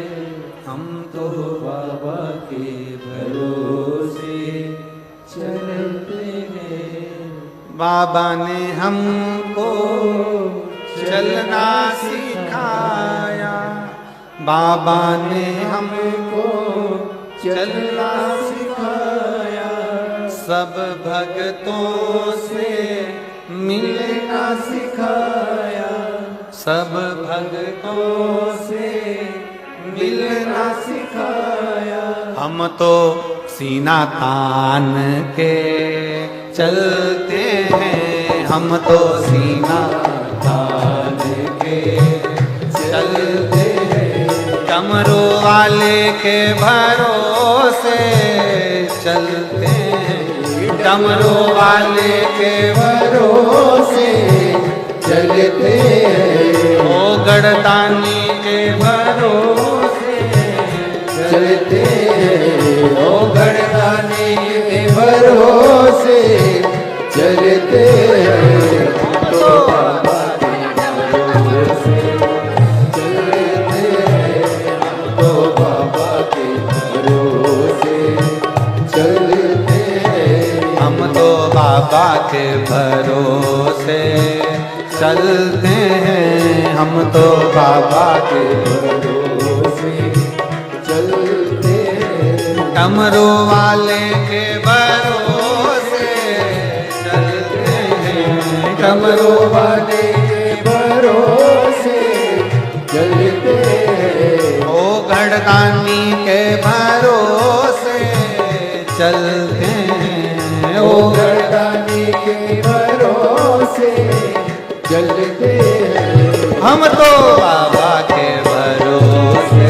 हम तो बाबा के भरोसे चलते हैं। बाबा ने हमको चलना सिखाया, बाबा ने हमको चलना सिखाया, सब भक्तों से मिलना सिखाया, सब भक्तों से मिलना सिखाया। हम तो सीना तान के चलते हैं, हम तो सीना तान के चलते हैं। डमरू वाले के भरोसे चलते हैं, डमरू वाले के भरोसे चलते हैं, ओ गढ़दानी के भरोसे चलते हैं। ओ गढ़दानी के भरोसे चलते हैं। तो बाबा के भरोसे चलते हैं, तो बाबा के भरोसे चलते हैं। हम तो बाबा के भरोसे चलते हैं, हम तो बाबा के भरोसे चलते हैं। डमरू वाले के भरोसे चलते हैं, डमरू वाले के भरोसे चलते हैं। ओ गढ़दानी के भरोसे चलते हैं, ओ गढ़दानी के भरोसे चलते हैं। हम तो बाबा के भरोसे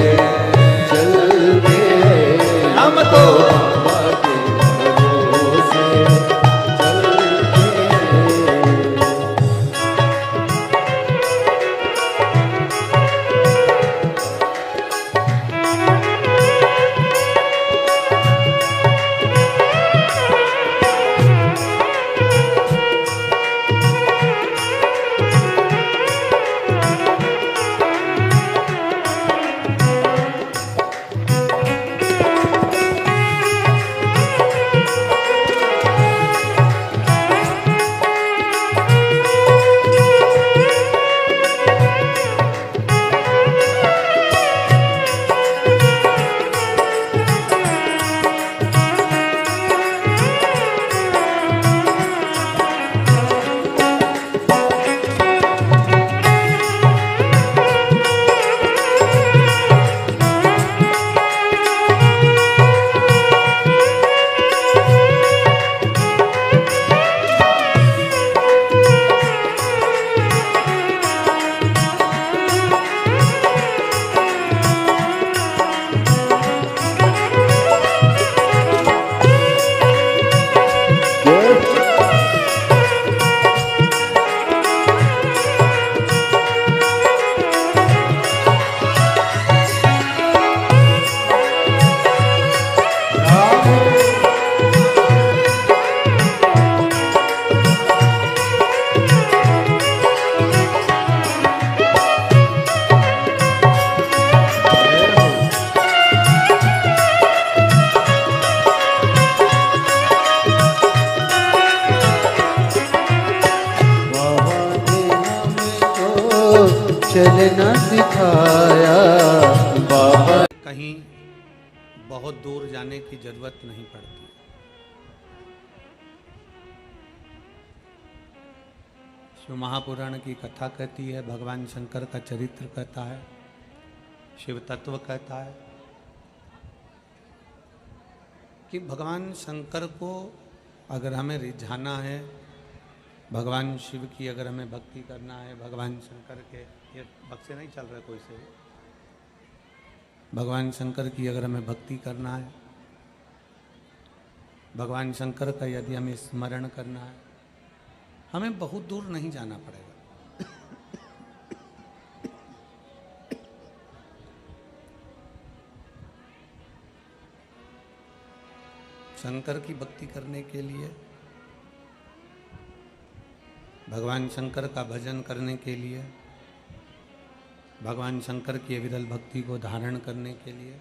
चलते हैं, हम तो बाबा के भरोसे चलते हैं। चल न दिखाया बाबा। कहीं बहुत दूर जाने की जरूरत नहीं पड़ती। शिव महापुराण की कथा कहती है, भगवान शंकर का चरित्र कहता है, शिव तत्व कहता है कि भगवान शंकर को अगर हमें रिझाना है, भगवान शिव की अगर हमें भक्ति करना है, भगवान शंकर के, ये बक्से नहीं चल रहे कोई से, भगवान शंकर की अगर हमें भक्ति करना है, भगवान शंकर का यदि हमें स्मरण करना है, हमें बहुत दूर नहीं जाना पड़ेगा। शंकर की भक्ति करने के लिए, भगवान शंकर का भजन करने के लिए, भगवान शंकर की विरल भक्ति को धारण करने के लिए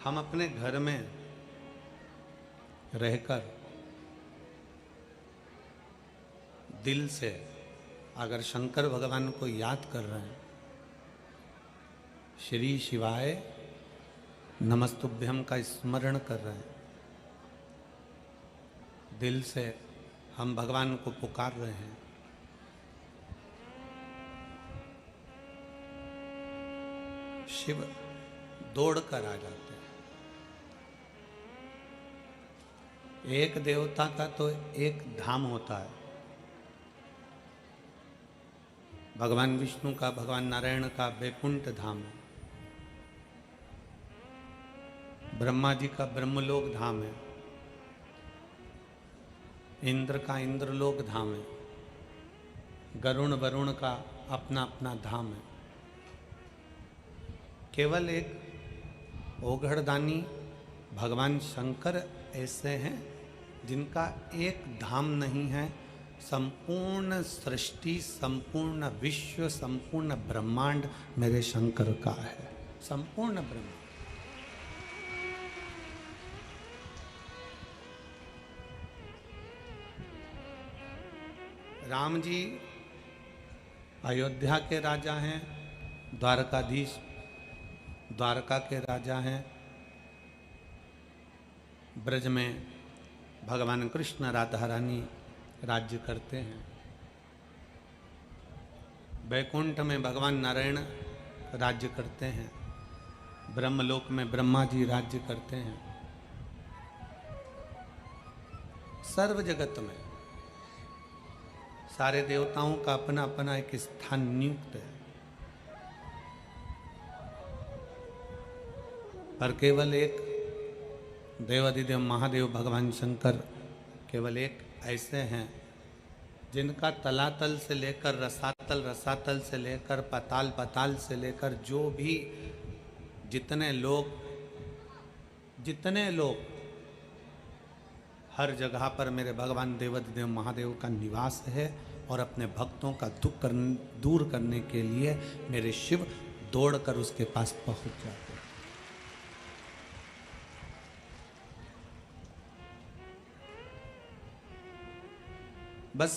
हम अपने घर में रहकर दिल से अगर शंकर भगवान को याद कर रहे हैं, श्री शिवाय नमस्तुभ्यम का स्मरण कर रहे हैं, दिल से हम भगवान को पुकार रहे हैं, शिव दौड़ कर आ जाते हैं। एक देवता का तो एक धाम होता है, भगवान विष्णु का, भगवान नारायण का वैकुंठ धाम है, ब्रह्मा जी का ब्रह्मलोक धाम है, इंद्र का इंद्रलोक धाम है, गरुण वरुण का अपना अपना धाम है। केवल एक ओघड़दानी भगवान शंकर ऐसे हैं जिनका एक धाम नहीं है, संपूर्ण सृष्टि, संपूर्ण विश्व, संपूर्ण ब्रह्मांड मेरे शंकर का है, संपूर्ण ब्रह्मांड। राम जी अयोध्या के राजा हैं, द्वारकाधीश द्वारका के राजा हैं, ब्रज में भगवान कृष्ण राधा रानी राज्य करते हैं, वैकुंठ में भगवान नारायण राज्य करते हैं, ब्रह्मलोक में ब्रह्मा जी राज्य करते हैं। सर्व जगत में सारे देवताओं का अपना अपना एक स्थान नियुक्त है, पर केवल एक देवाधिदेव महादेव भगवान शंकर केवल एक ऐसे हैं जिनका तलातल से लेकर रसातल, रसातल से लेकर पाताल, पाताल से लेकर जो भी जितने लोग हर जगह पर मेरे भगवान देवाधिदेव महादेव का निवास है, और अपने भक्तों का दुख दूर करने के लिए मेरे शिव दौड़कर उसके पास पहुंच जाते हैं। बस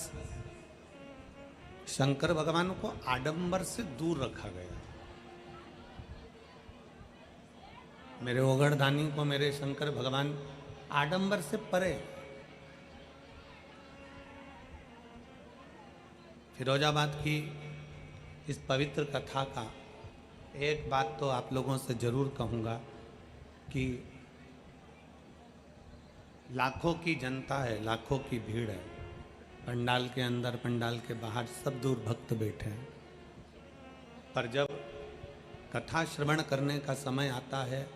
शंकर भगवान को आडंबर से दूर रखा गया। मेरे ओघड़दानी को मेरे शंकर भगवान आडंबर से परे। फिरोजाबाद की इस पवित्र कथा का एक बात तो आप लोगों से जरूर कहूँगा कि लाखों की जनता है, लाखों की भीड़ है, पंडाल के अंदर, पंडाल के बाहर सब दूर भक्त बैठे हैं, पर जब कथा श्रवण करने का समय आता है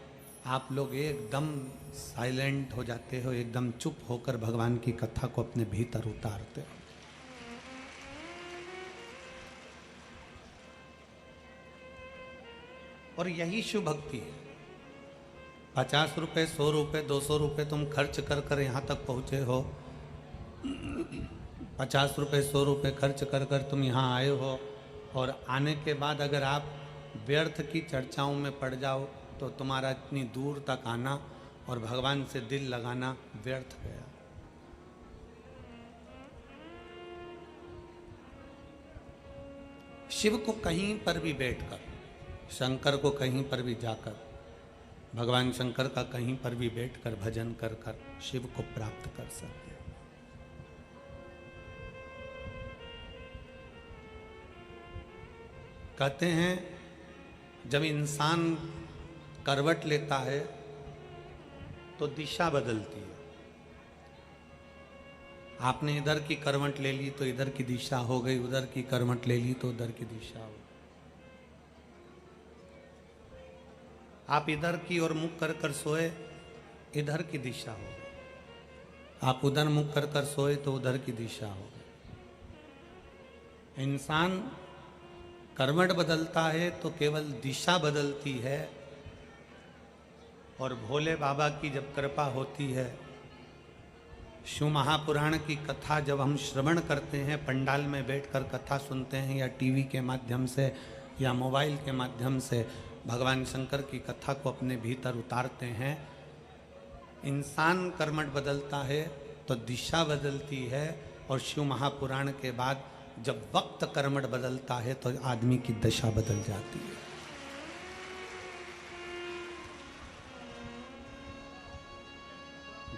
आप लोग एकदम साइलेंट हो जाते हो, एकदम चुप होकर भगवान की कथा को अपने भीतर उतारते हो। और यही शिव भक्ति है। 50 रुपये, 100 रुपये, 200 रुपये तुम खर्च कर कर यहाँ तक पहुँचे हो, 50 रुपये, 100 रुपये खर्च कर कर तुम यहाँ आए हो, और आने के बाद अगर आप व्यर्थ की चर्चाओं में पड़ जाओ तो तुम्हारा इतनी दूर तक आना और भगवान से दिल लगाना व्यर्थ गया। शिव को कहीं पर भी बैठकर, शंकर को कहीं पर भी जाकर, भगवान शंकर का कहीं पर भी बैठकर भजन कर कर शिव को प्राप्त कर सकते हैं। कहते हैं जब इंसान करवट लेता है तो दिशा बदलती है। आपने इधर की करवट ले ली तो इधर की दिशा हो गई, उधर की करवट ले ली तो उधर की दिशा हो गई। आप इधर की ओर मुख कर कर सोए, इधर की दिशा हो गई। आप उधर मुख कर कर सोए तो उधर की दिशा हो गई। इंसान करवट बदलता है तो केवल दिशा बदलती है, और भोले बाबा की जब कृपा होती है, शिव महापुराण की कथा जब हम श्रवण करते हैं, पंडाल में बैठकर कथा सुनते हैं या टीवी के माध्यम से या मोबाइल के माध्यम से भगवान शंकर की कथा को अपने भीतर उतारते हैं, इंसान करवट बदलता है तो दिशा बदलती है। और शिव महापुराण के बाद जब वक्त करवट बदलता है तो आदमी की दशा बदल जाती है।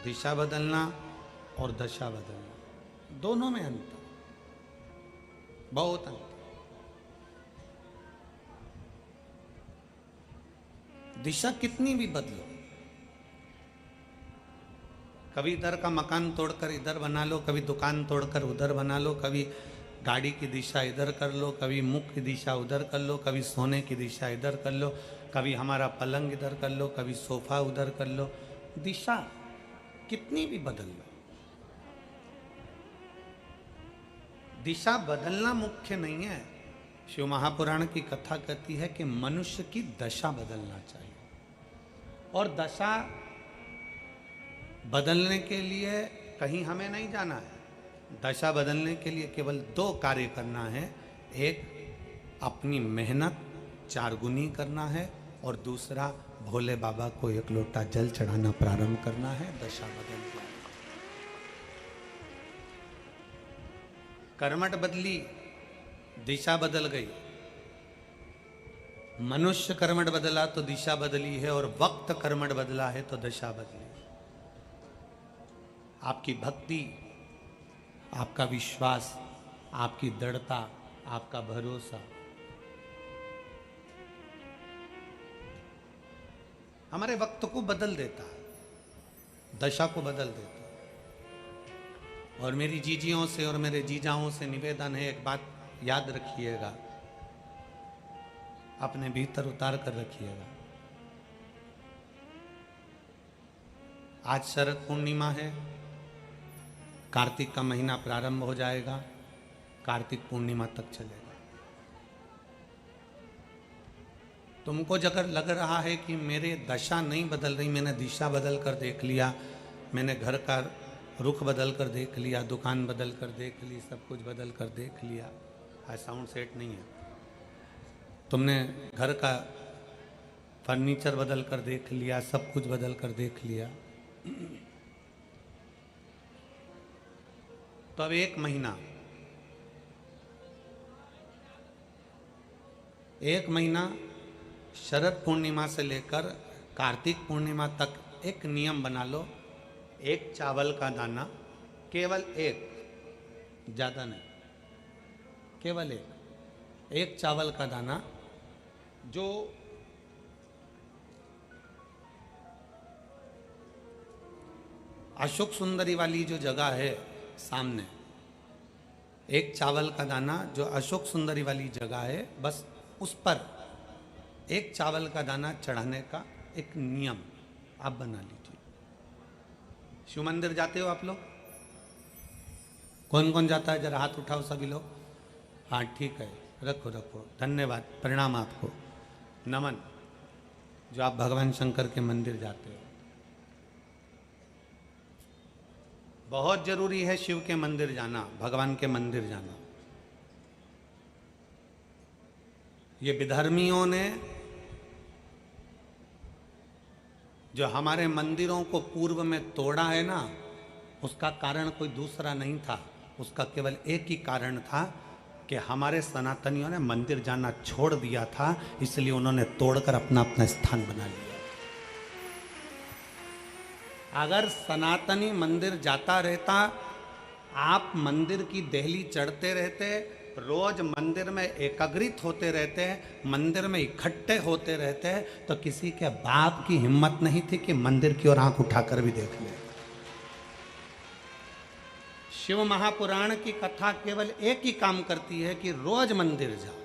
दिशा बदलना और दशा बदलना, दोनों में अंतर, बहुत अंतर। दिशा कितनी भी बदलो, कभी इधर का मकान तोड़कर इधर बना लो, कभी दुकान तोड़कर उधर बना लो, कभी गाड़ी की दिशा इधर कर लो, कभी मुख की दिशा उधर कर लो, कभी सोने की दिशा इधर कर लो, कभी हमारा पलंग इधर कर लो, कभी सोफा उधर कर लो, दिशा कितनी भी बदल लो, दिशा बदलना मुख्य नहीं है। शिव महापुराण की कथा कहती है कि मनुष्य की दशा बदलना चाहिए, और दशा बदलने के लिए कहीं हमें नहीं जाना है। दशा बदलने के लिए केवल दो कार्य करना है, एक अपनी मेहनत 4 गुनी करना है, और दूसरा भोले बाबा को एक लोटा जल चढ़ाना प्रारंभ करना है, दशा बदल जाए। करवट बदली, दिशा बदल गई। मनुष्य करवट बदला तो दिशा बदली है, और वक्त करवट बदला है तो दशा बदली। आपकी भक्ति, आपका विश्वास, आपकी दृढ़ता, आपका भरोसा हमारे वक्त को बदल देता है, दशा को बदल देता है। और मेरी जीजियों से और मेरे जीजाओं से निवेदन है, एक बात याद रखिएगा, अपने भीतर उतार कर रखिएगा। आज शरद पूर्णिमा है, कार्तिक का महीना प्रारंभ हो जाएगा, कार्तिक पूर्णिमा तक चलेगा। तुमको अगर लग रहा है कि मेरे दशा नहीं बदल रही, मैंने दिशा बदल कर देख लिया, मैंने घर का रुख बदल कर देख लिया, दुकान बदल कर देख ली, सब कुछ बदल कर देख लिया, आज साउंड सेट नहीं है, तुमने घर का फर्नीचर बदल कर देख लिया, सब कुछ बदल कर देख लिया, तो अब एक महीना शरद पूर्णिमा से लेकर कार्तिक पूर्णिमा तक एक नियम बना लो, एक चावल का दाना, केवल एक, ज़्यादा नहीं, केवल एक चावल का दाना, जो अशोक सुंदरी वाली जो जगह है सामने, एक चावल का दाना जो अशोक सुंदरी वाली जगह है, बस उस पर एक चावल का दाना चढ़ाने का एक नियम आप बना लीजिए। शिव मंदिर जाते हो आप लोग? कौन कौन जाता है? जरा हाथ उठाओ सभी लोग। हाँ ठीक है, रखो रखो, धन्यवाद, प्रणाम आपको, नमन, जो आप भगवान शंकर के मंदिर जाते हो। बहुत जरूरी है शिव के मंदिर जाना, भगवान के मंदिर जाना। ये विधर्मियों ने जो हमारे मंदिरों को पूर्व में तोड़ा है ना, उसका कारण कोई दूसरा नहीं था, उसका केवल एक ही कारण था कि हमारे सनातनियों ने मंदिर जाना छोड़ दिया था, इसलिए उन्होंने तोड़कर अपना अपना स्थान बना लिया। अगर सनातनी मंदिर जाता रहता, आप मंदिर की देहली चढ़ते रहते, रोज मंदिर में एकाग्रित होते रहते, मंदिर में इकट्ठे होते रहते, तो किसी के बाप की हिम्मत नहीं थी कि मंदिर की ओर आंख उठाकर भी देख ले। शिव महापुराण की कथा केवल एक ही काम करती है कि रोज मंदिर जाओ।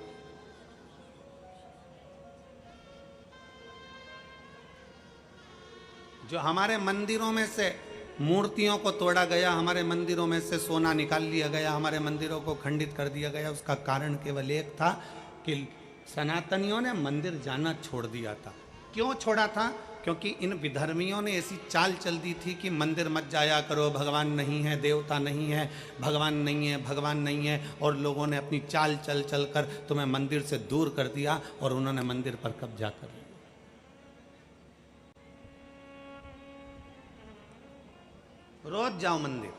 जो हमारे मंदिरों में से मूर्तियों को तोड़ा गया, हमारे मंदिरों में से सोना निकाल लिया गया, हमारे मंदिरों को खंडित कर दिया गया, उसका कारण केवल एक था कि सनातनियों ने मंदिर जाना छोड़ दिया था। क्यों छोड़ा था? क्योंकि इन विधर्मियों ने ऐसी चाल चल दी थी कि मंदिर मत जाया करो, भगवान नहीं है, देवता नहीं है, भगवान नहीं है, भगवान नहीं है, और लोगों ने अपनी चाल चल चल कर तुम्हें मंदिर से दूर कर दिया और उन्होंने मंदिर पर कब्जा कर लिया। रोज जाओ मंदिर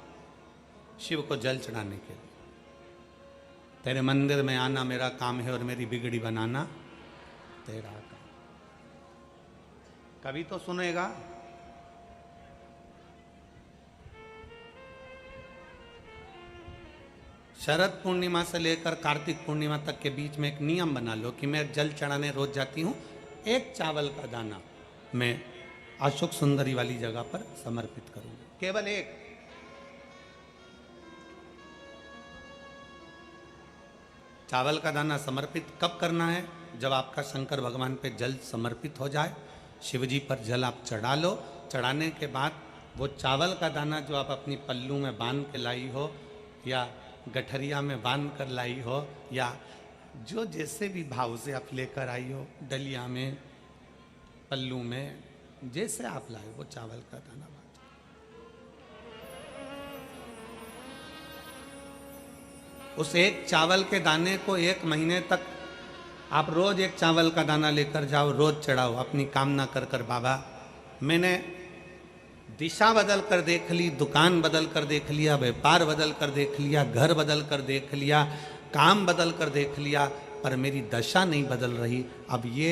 शिव को जल चढ़ाने के लिए। तेरे मंदिर में आना मेरा काम है और मेरी बिगड़ी बनाना तेरा काम। कभी तो सुनेगा। शरद पूर्णिमा से लेकर कार्तिक पूर्णिमा तक के बीच में एक नियम बना लो कि मैं जल चढ़ाने रोज जाती हूं, एक चावल का दाना मैं अशोक सुंदरी वाली जगह पर समर्पित करूंगा, केवल एक। चावल का दाना समर्पित कब करना है? जब आपका शंकर भगवान पे जल समर्पित हो जाए, शिव जी पर जल आप चढ़ा लो। चढ़ाने के बाद वो चावल का दाना जो आप अपनी पल्लू में बांध के लाई हो, या गठरिया में बांध कर लाई हो, या जो जैसे भी भाव से आप लेकर आई हो, डलिया में, पल्लू में, जैसे आप लाए वो चावल का दाना बांध। उस एक चावल के दाने को 1 महीने तक आप रोज एक चावल का दाना लेकर जाओ, रोज चढ़ाओ, अपनी कामना कर कर बाबा मैंने दिशा बदल कर देख ली, दुकान बदल कर देख लिया, व्यापार बदल कर देख लिया, घर बदल कर देख लिया, काम बदल कर देख लिया, पर मेरी दशा नहीं बदल रही। अब ये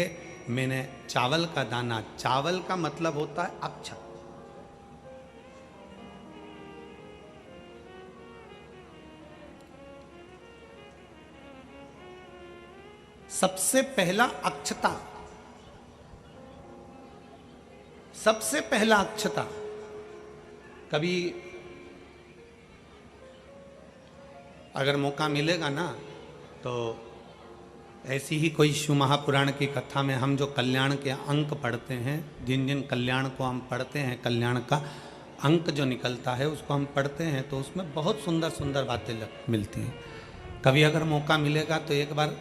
मैंने चावल का दाना, चावल का मतलब होता है अक्षत। सबसे पहला अक्षता, सबसे पहला अक्षता। कभी अगर मौका मिलेगा ना तो ऐसी ही कोई शिव महापुराण की कथा में हम जो कल्याण के अंक पढ़ते हैं, जिन जिन कल्याण को हम पढ़ते हैं, कल्याण का अंक जो निकलता है उसको हम पढ़ते हैं, तो उसमें बहुत सुंदर सुंदर बातें मिलती हैं। कभी अगर मौका मिलेगा तो एक बार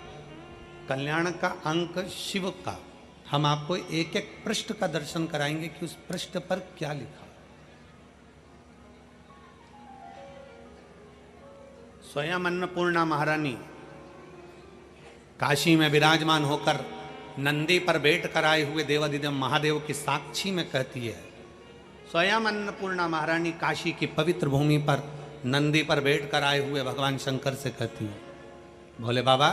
कल्याण का अंक शिव का हम आपको एक एक पृष्ठ का दर्शन कराएंगे कि उस पृष्ठ पर क्या लिखा। स्वयं अन्नपूर्णा महारानी काशी में विराजमान होकर नंदी पर बैठ कर आए हुए देवादिदेव महादेव की साक्षी में कहती है, स्वयं अन्नपूर्णा महारानी काशी की पवित्र भूमि पर नंदी पर बैठ कर आए हुए भगवान शंकर से कहती है, भोले बाबा,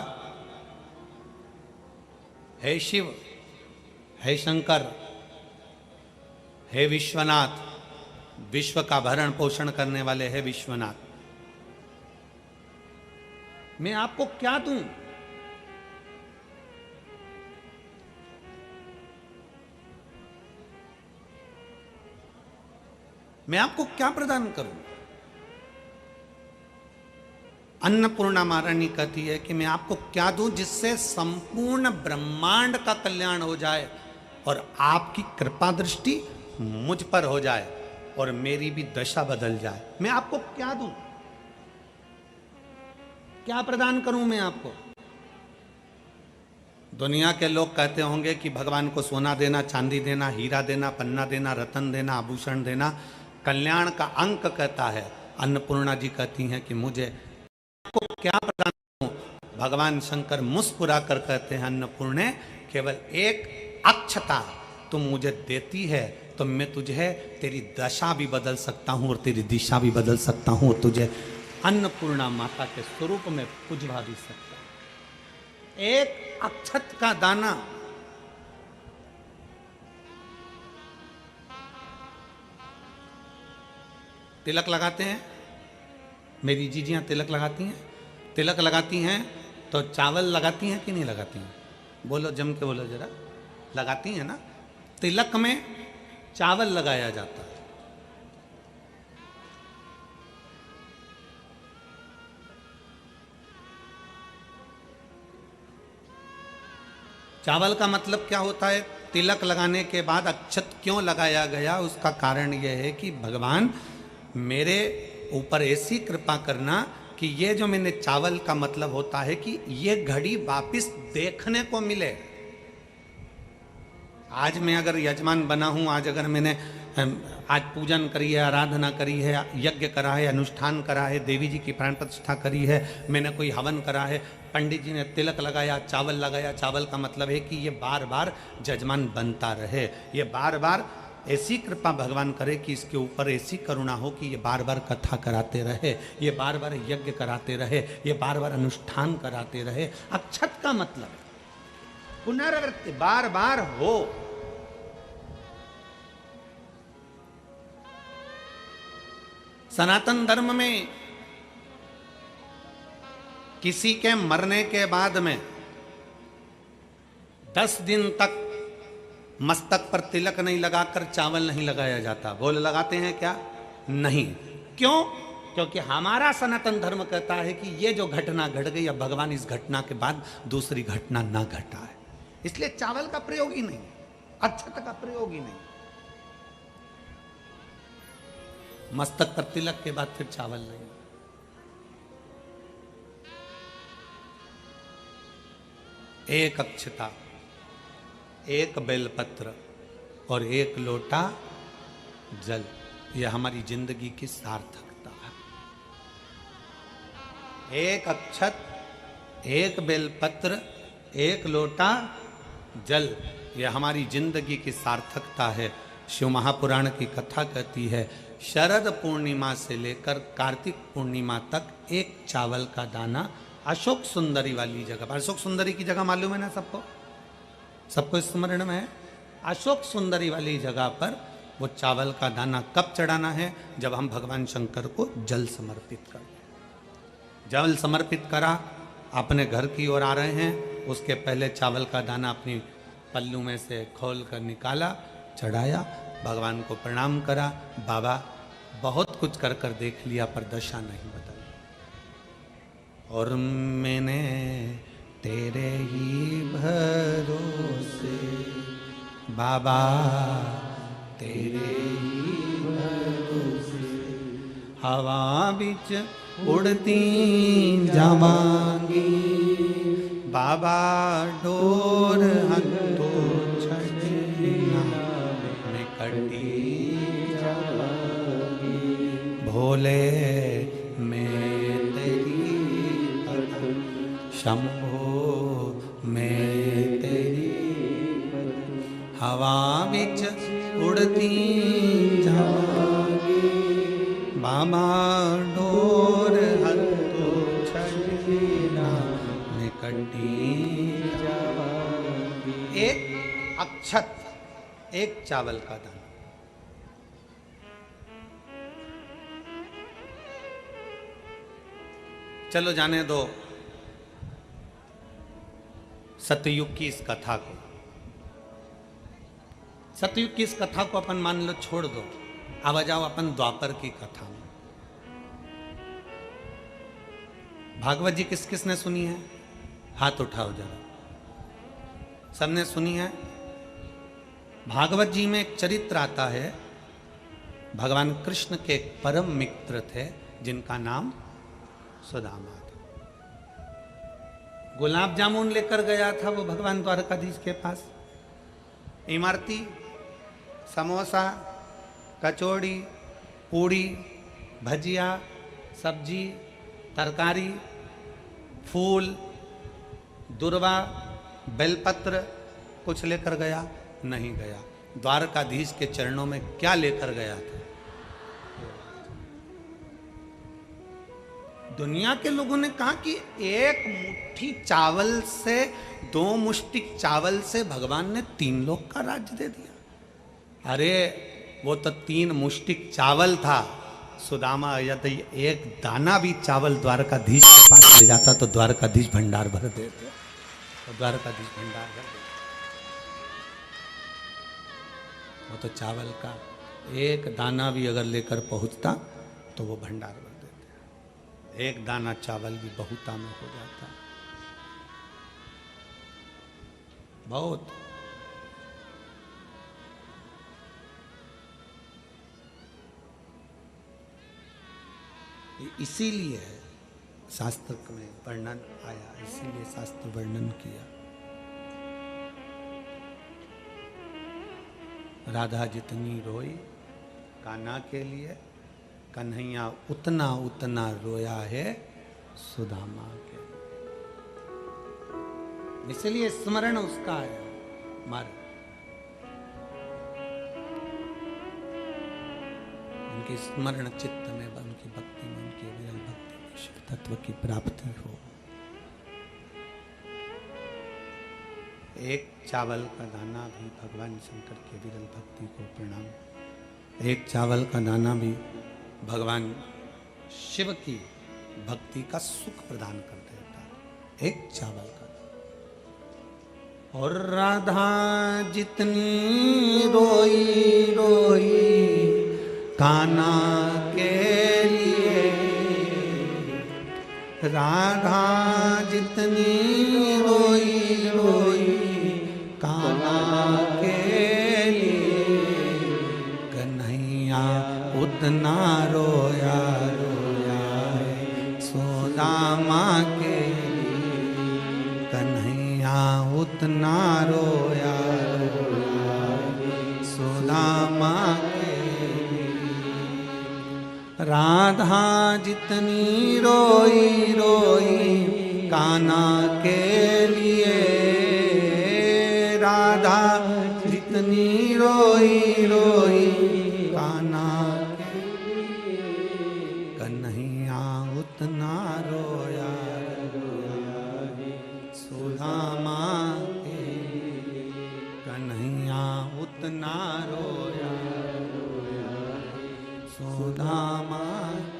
हे शिव, हे शंकर, हे विश्वनाथ, विश्व का भरण पोषण करने वाले हे विश्वनाथ, मैं आपको क्या दूं? मैं आपको क्या प्रदान करूं? अन्नपूर्णा महारानी कहती है कि मैं आपको क्या दूं जिससे संपूर्ण ब्रह्मांड का कल्याण हो जाए और आपकी कृपा दृष्टि मुझ पर हो जाए और मेरी भी दशा बदल जाए। मैं आपको क्या दूं? क्या प्रदान करूं मैं आपको? दुनिया के लोग कहते होंगे कि भगवान को सोना देना, चांदी देना, हीरा देना, पन्ना देना, रतन देना, आभूषण देना। कल्याण का अंक कहता है, अन्नपूर्णा जी कहती हैं कि मुझे आपको क्या प्रदान करूं? भगवान शंकर मुस्कुरा कर कहते हैं, अन्नपूर्णे, केवल एक अक्षता तुम मुझे देती है तो मैं तुझे तेरी दशा भी बदल सकता हूं और तेरी दिशा भी बदल सकता हूं और तुझे अन्नपूर्णा माता के स्वरूप में पूजवा भी सकता है। एक अक्षत का दाना तिलक लगाते हैं, मेरी जीजियां तिलक लगाती हैं, तिलक लगाती हैं तो चावल लगाती हैं कि नहीं लगाती हैं? बोलो, जम के बोलो जरा। लगाती हैं ना। तिलक में चावल लगाया जाता है। चावल का मतलब क्या होता है? तिलक लगाने के बाद अक्षत क्यों लगाया गया? उसका कारण यह है कि भगवान मेरे ऊपर ऐसी कृपा करना कि ये जो मैंने चावल का मतलब होता है कि ये घड़ी वापिस देखने को मिले। आज मैं अगर यजमान बना हूं, आज अगर मैंने आज पूजन करी है, आराधना करी है, यज्ञ करा है, अनुष्ठान करा है, देवी जी की प्राण प्रतिष्ठा करी है, मैंने कोई हवन करा है, पंडित जी ने तिलक लगाया, चावल लगाया। चावल का मतलब है कि ये बार बार जजमान बनता रहे, ये बार बार ऐसी कृपा भगवान करे कि इसके ऊपर ऐसी करुणा हो कि ये बार बार कथा कराते रहे, ये बार बार यज्ञ कराते रहे, ये बार बार अनुष्ठान कराते रहे। अक्षत का मतलब है पुनरावृत्ति, बार बार हो। सनातन धर्म में किसी के मरने के बाद में 10 दिन तक मस्तक पर तिलक नहीं लगाकर चावल नहीं लगाया जाता। बोल, लगाते हैं क्या? नहीं। क्यों? क्योंकि हमारा सनातन धर्म कहता है कि ये जो घटना घट गई, अब भगवान इस घटना के बाद दूसरी घटना ना घटा है, इसलिए चावल का प्रयोग ही नहीं, अक्षत का प्रयोग ही नहीं। मस्तक पर तिलक के बाद फिर चावल नहीं। एक अक्षता, एक बेलपत्र और एक लोटा जल, यह हमारी जिंदगी की सार्थकता है। एक अक्षत, एक बेलपत्र, एक लोटा जल, यह हमारी जिंदगी की सार्थकता है। शिव महापुराण की कथा कहती है, शरद पूर्णिमा से लेकर कार्तिक पूर्णिमा तक एक चावल का दाना अशोक सुंदरी वाली जगह पर, अशोक सुंदरी की जगह मालूम है ना सबको? सबको स्मरण में है? अशोक सुंदरी वाली जगह पर वो चावल का दाना कब चढ़ाना है? जब हम भगवान शंकर को जल समर्पित कर दें। जल समर्पित करा, अपने घर की ओर आ रहे हैं, उसके पहले चावल का दाना अपनी पल्लू में से खोल कर निकाला, चढ़ाया, भगवान को प्रणाम करा। बाबा बहुत कुछ कर कर देख लिया पर दशा नहीं बदली, और मैंने तेरे ही भरोसे बाबा, तेरे ही भरोसे हवा बिच उड़ती जावांगी बाबा, डोर हंतो छड़ना में कटी जावांगी, भोले मैं तेरी शंभो मैं तेरी हवा बिच उड़ती जावांगी बाबा, डोर हंतो छड़ना में कटी जावांगी। एक अक्षत, एक चावल का दाना। चलो जाने दो सतयुग की इस कथा को। सतयुग की इस कथा को अपन मान लो छोड़ दो, अब आ जाओ अपन द्वापर की कथा में। भागवत जी किस किस ने सुनी है? हाथ उठाओ जरा। सबने सुनी है? भागवत जी में एक चरित्र आता है, भगवान कृष्ण के एक परम मित्र थे जिनका नाम सुदामा था। गुलाब जामुन लेकर गया था वो भगवान द्वारकाधीश के पास। इमरती, समोसा, कचौड़ी, पूड़ी, भजिया, सब्जी, तरकारी, फूल, दुर्वा, बेलपत्र कुछ लेकर गया? नहीं गया। द्वारकाधीश के चरणों में क्या लेकर गया था? दुनिया के लोगों ने कहा कि एक मुट्ठी चावल से, 2 मुष्टिक चावल से भगवान ने 3 लोक का राज्य दे दिया। अरे वो तो 3 मुष्टिक चावल था। सुदामा यदि एक दाना भी चावल द्वारकाधीश के पास ले जाता तो द्वारकाधीश भंडार भर देते, तो द्वारकाधीश भंडार भर देते। वो तो चावल का एक दाना भी अगर लेकर पहुंचता तो वो भंडार भर देते। एक दाना चावल भी बहुता में हो जाता। बहुत इसीलिए शास्त्र में वर्णन आया, इसीलिए शास्त्र वर्णन किया। राधा जितनी रोई कान्हा के लिए, कन्हैया उतना उतना रोया है सुदामा के लिए। इसलिए स्मरण उसका आया हमारे। उनकी स्मरण चित्त में, उनकी भक्ति में, उनकी विरल भक्ति में शिव तत्व की प्राप्ति हो। एक चावल का दाना भी भगवान शंकर के विरल भक्ति को प्रणाम। एक चावल का दाना भी भगवान शिव की भक्ति का सुख प्रदान कर देता है। एक चावल का दाना। और राधा जितनी रोई रोई कान्हा के लिए, राधा जितनी रोई रोई कान्हा के लिए, कन्हैया उतना रोया रोया सुदामा के लिए, कन्हैया उतना रोया रोया सुदामा के लिए। राधा जितनी रोई रोई कान्हा के लिए, राधा जितनी रोई रोई कान्हा के लिए, कन्हैया उतना रोया रोया सुदामा के लिए, कन्हैया उतना रोया रोया सुदामा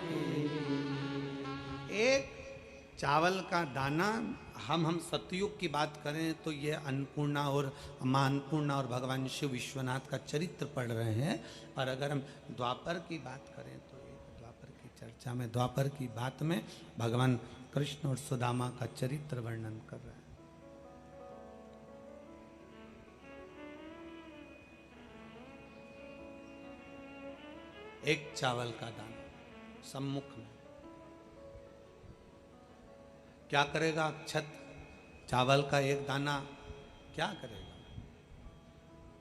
के लिए। एक चावल का दाना, हम सतयुग की बात करें तो ये अन्नपूर्णा और मां अन्नपूर्णा और भगवान शिव विश्वनाथ का चरित्र पढ़ रहे हैं। और अगर हम द्वापर की बात करें तो द्वापर की चर्चा में, द्वापर की बात में भगवान कृष्ण और सुदामा का चरित्र वर्णन कर रहे हैं। एक चावल का दाना सम्मुख में, क्या करेगा अक्षत? चावल का एक दाना क्या करेगा?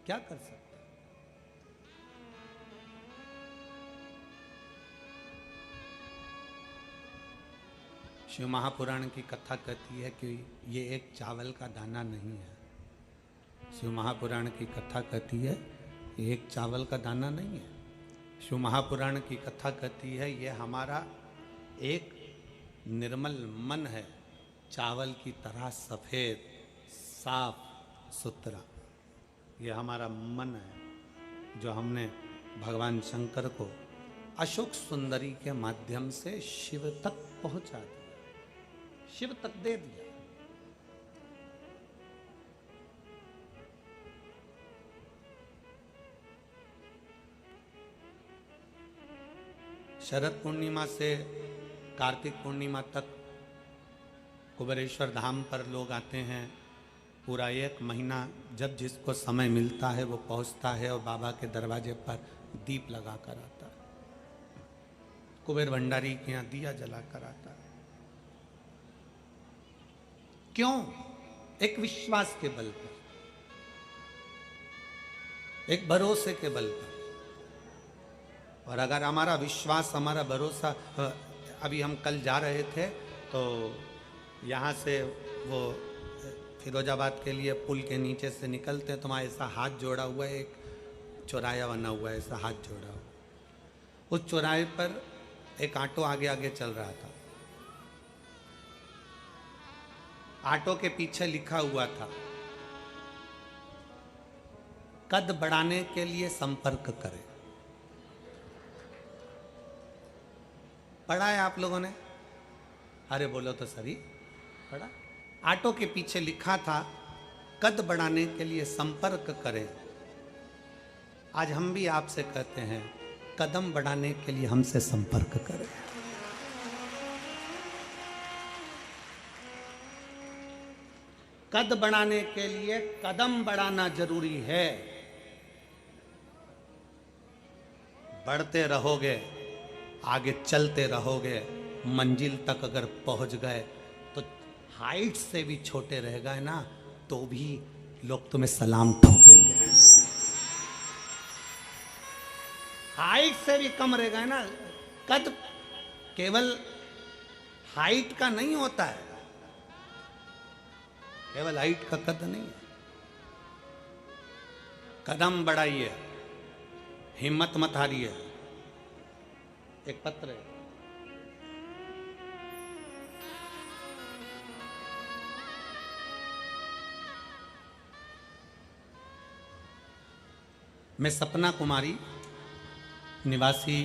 क्या कर सकता है? शिव महापुराण की कथा कहती है कि ये एक चावल का दाना नहीं है। शिव महापुराण की कथा कहती है ये एक चावल का दाना नहीं है। शिव महापुराण की कथा कहती है ये हमारा एक निर्मल मन है, चावल की तरह सफेद साफ सुथरा। ये हमारा मन है जो हमने भगवान शंकर को अशोक सुंदरी के माध्यम से शिव तक पहुंचा दिया, शिव तक दे दिया। शरद पूर्णिमा से कार्तिक पूर्णिमा तक कुबेरेश्वर धाम पर लोग आते हैं। पूरा 1 महीना जब जिसको समय मिलता है वो पहुंचता है और बाबा के दरवाजे पर दीप लगा कर आता है। कुबेर भंडारी के यहाँ दिया जला कर आता है। क्यों? एक विश्वास के बल पर, एक भरोसे के बल पर। और अगर हमारा विश्वास, हमारा भरोसा, अभी हम कल जा रहे थे तो यहाँ से वो फिरोजाबाद के लिए पुल के नीचे से निकलते हैं तो वहाँ ऐसा हाथ जोड़ा हुआ है, एक चौराया बना हुआ है, ऐसा हाथ जोड़ा हुआ। उस चौराहे पर एक ऑटो आगे आगे चल रहा था। ऑटो के पीछे लिखा हुआ था, कद बढ़ाने के लिए संपर्क करें। पढ़ा है आप लोगों ने? अरे बोलो तो सही, पढ़ा? ऑटो के पीछे लिखा था, कद बढ़ाने के लिए संपर्क करें। आज हम भी आपसे कहते हैं, कदम बढ़ाने के लिए हमसे संपर्क करें। कद बढ़ाने के लिए कदम बढ़ाना जरूरी है। बढ़ते रहोगे, आगे चलते रहोगे, मंजिल तक अगर पहुंच गए तो हाइट से भी छोटे रह गए ना तो भी लोग तुम्हें सलाम ठोकेंगे। हाइट से भी कम रह गए ना, कद केवल हाइट का नहीं होता है, केवल हाइट का कद नहीं है। कदम बढ़ाइए, हिम्मत मत हारिए। एक पत्र है, मैं सपना कुमारी निवासी